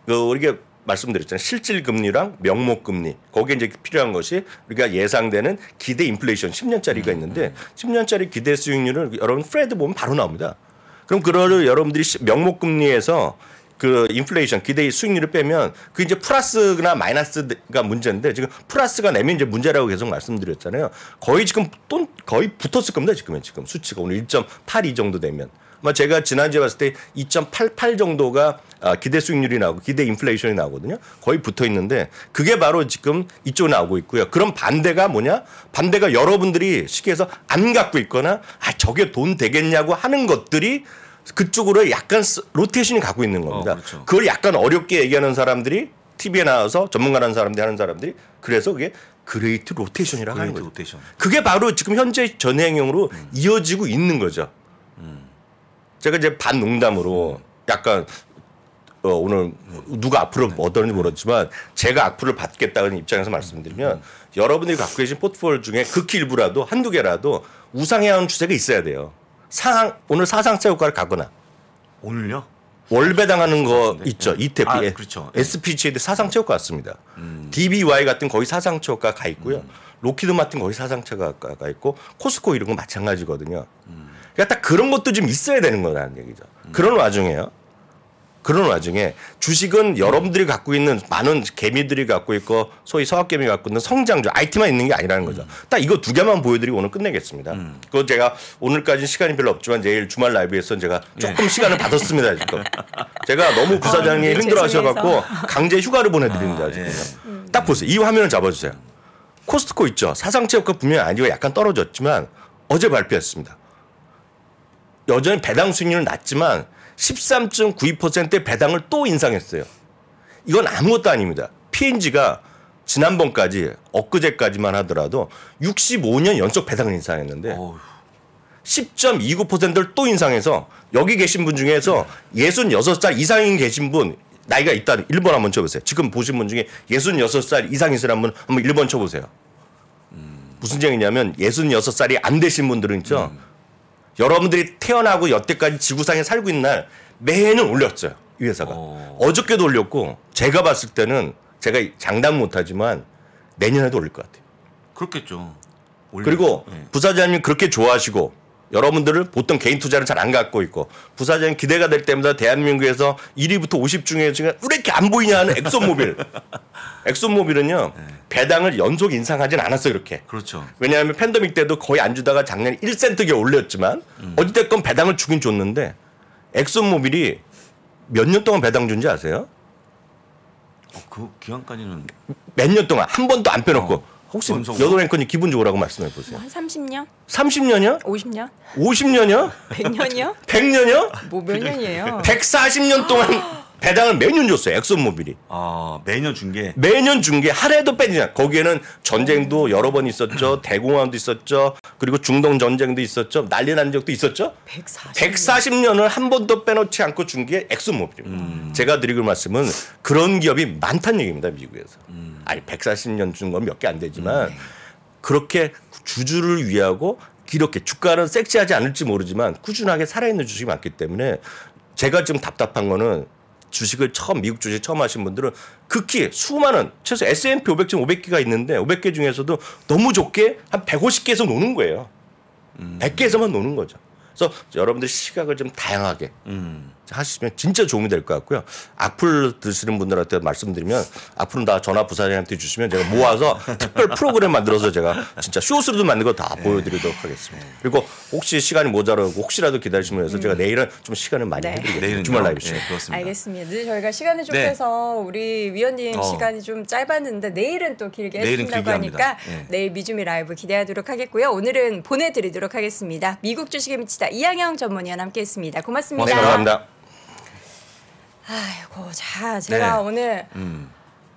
우리가 말씀드렸잖아요. 실질 금리랑 명목 금리 거기에 이제 필요한 것이 우리가 예상되는 기대 인플레이션 10년짜리가 있는데 10년짜리 기대 수익률을 여러분 프레드 보면 바로 나옵니다. 그럼 그거를 여러분들이 명목 금리에서 그 인플레이션 기대 수익률을 빼면 그 이제 플러스나 마이너스가 문제인데 지금 플러스가 내면 이제 문제라고 계속 말씀드렸잖아요. 거의 지금 또 거의 붙었을 겁니다. 지금 수치가 오늘 1.82 정도 되면. 제가 지난주에 봤을 때 2.88 정도가 기대 수익률이 나오고 기대 인플레이션이 나오거든요. 거의 붙어 있는데 그게 바로 지금 이쪽으로 나오고 있고요. 그럼 반대가 뭐냐? 반대가 여러분들이 시기에서 안 갖고 있거나 저게 돈 되겠냐고 하는 것들이 그쪽으로 약간 로테이션이 가고 있는 겁니다. 그렇죠. 그걸 약간 어렵게 얘기하는 사람들이 TV에 나와서 전문가라는 사람들이 하는 사람들이 그래서 그게 그레이트 로테이션이라고 하는 거죠. 그게 바로 지금 현재 전행형으로 이어지고 있는 거죠. 제가 이제 반농담으로 약간 오늘 누가 악플을 얻었는지 모르지만 제가 악플을 받겠다는 입장에서 말씀드리면 여러분들이 갖고 계신 포트폴리오 중에 극히 일부라도 한두 개라도 우상해야 하는 추세가 있어야 돼요. 오늘 사상체 효과를 가거나 오늘요? 월배당하는 거 있죠. ETF, 그렇죠. SPG에 사상체 효과 같습니다. DBY 같은 거의 사상체 효과가 가 있고요. 로키드 마틴 거의 사상체가 가 있고 코스코 이런 거 마찬가지거든요. 그러니까 딱 그런 것도 좀 있어야 되는 거라는 얘기죠. 그런 와중에 주식은 여러분들이 갖고 있는 많은 개미들이 갖고 있고 소위 서학개미 갖고 있는 성장주 IT만 있는 게 아니라는 거죠. 딱 이거 두 개만 보여드리고 오늘 끝내겠습니다. 그거 제가 오늘까지 시간이 별로 없지만 내일 주말 라이브에서 제가 조금 시간을 받았습니다. 지금 제가 너무 부사장님이 힘들어하셔갖고 강제 휴가를 보내드립니다. 지금. 딱 보세요. 이 화면을 잡아주세요. 코스트코 있죠. 사상체 효과 분명히 아니고 약간 떨어졌지만 어제 발표했습니다. 여전히 배당 수익률은 낮지만 13.92%의 배당을 또 인상했어요. 이건 아무것도 아닙니다. P&G가 지난번까지 엊그제까지만 하더라도 65년 연속 배당을 인상했는데 10.29%를 또 인상해서 여기 계신 분 중에서 66살 이상인 계신 분 나이가 있다 1번 한번 쳐보세요. 지금 보신 분 중에 66살 이상이신 분 한번 1번 쳐보세요. 무슨 얘기냐면 66살이 안 되신 분들은 있죠. 여러분들이 태어나고 여태까지 지구상에 살고 있는 날 매해는 올렸어요. 이 회사가. 어저께도 올렸고 제가 봤을 때는 제가 장담 못하지만 내년에도 올릴 것 같아요. 그렇겠죠. 그리고 부사장님 그렇게 좋아하시고 여러분들을 보통 개인 투자를 잘 안 갖고 있고 부사장님 기대가 될 때마다 대한민국에서 1위부터 50 중에 지금 왜 이렇게 안 보이냐 하는 엑소모빌. 엑소모빌은요. 배당을 연속 인상하진 않았어요. 그렇게. 그렇죠. 왜냐하면 팬데믹 때도 거의 안 주다가 작년에 1센트게 올렸지만 어찌됐건 배당을 주긴 줬는데 엑소모빌이 몇 년 동안 배당 준지 아세요? 그 기간까지는 몇 년 동안 한 번도 안 빼놓고 혹시 여덟 앵커님 기분 좋으라고 말씀해 보세요. 한 30년? 30년이요? 50년? 50년이요? 100년이요? 100년이요? 뭐 몇 년이에요? 140년 동안 배당을 매년 줬어요. 엑슨모빌이. 매년 준 게. 매년 준 게 한 해도 빼지 않아. 거기에는 전쟁도 여러 번 있었죠. 대공황도 있었죠. 그리고 중동 전쟁도 있었죠. 난리 난 적도 있었죠. 140년을 한 번도 빼놓지 않고 준 게 엑슨모빌입니다. 제가 드리고 말씀은 그런 기업이 많다는 얘기입니다. 미국에서. 아니 140년 준 건 몇 개 안 되지만 그렇게 주주를 위하고 이렇게 주가는 섹시하지 않을지 모르지만 꾸준하게 살아있는 주식이 많기 때문에 제가 지금 답답한 거는 주식을 미국 주식 처음 하신 분들은 극히 수많은 최소 S&P 500 지금 500개가 있는데 500개 중에서도 너무 좋게 한 150개에서 노는 거예요. 100개에서만 노는 거죠. 그래서 여러분들 시각을 좀 다양하게 하시면 진짜 도움이 될 것 같고요. 악플 드시는 분들한테 말씀드리면 악플은 다 전화 부사장한테 주시면 제가 모아서 특별 프로그램 만들어서 제가 진짜 쇼스로도 만들고 다 보여드리도록 하겠습니다. 그리고 혹시 시간이 모자라고 혹시라도 기다리시면 해서 제가 내일은 좀 시간을 많이 해드리겠습니다. 주말 라이브 시간. 그렇습니다. 알겠습니다. 늘 저희가 시간을 좁혀서 우리 위원님 시간이 좀 짧았는데 내일은 또 길게 해주신다고 하니까 내일 미주미 라이브 기대하도록 하겠고요. 오늘은 보내드리도록 하겠습니다. 미국 주식에 미치다 이항영 전문위원 함께했습니다. 고맙습니다. 네, 감사합니다. 아이고, 제가 오늘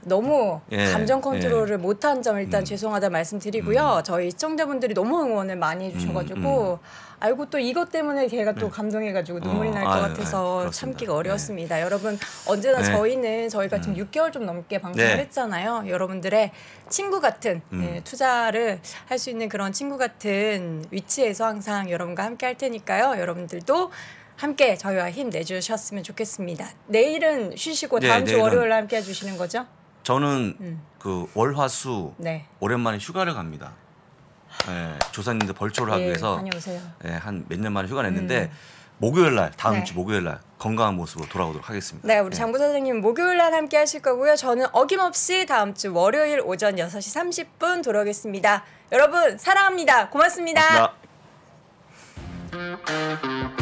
너무 감정 컨트롤을 못한 점 일단 죄송하다 말씀드리고요. 저희 시청자분들이 너무 응원을 많이 해주셔가지고 알고 또 이것 때문에 걔가 또 감동해가지고 눈물이 날 것 같아서 참기가 어려웠습니다. 여러분 언제나 저희가 지금 6개월 좀 넘게 방송을 했잖아요. 여러분들의 친구 같은 투자를 할 수 있는 그런 친구 같은 위치에서 항상 여러분과 함께 할 테니까요. 여러분들도 함께 저희와 힘 내주셨으면 좋겠습니다. 내일은 쉬시고 다음 주 월요일 함께 해주시는 거죠? 저는 그 월화수 오랜만에 휴가를 갑니다. 조사님들 벌초를 하기 위해서 한 몇 년 만에 휴가 냈는데 목요일 날 다음 주 목요일 날 건강한 모습으로 돌아오도록 하겠습니다. 네, 우리 장 부사장님 목요일 날 함께 하실 거고요. 저는 어김없이 다음 주 월요일 오전 6시 30분 돌아오겠습니다. 여러분 사랑합니다. 고맙습니다. 고맙습니다.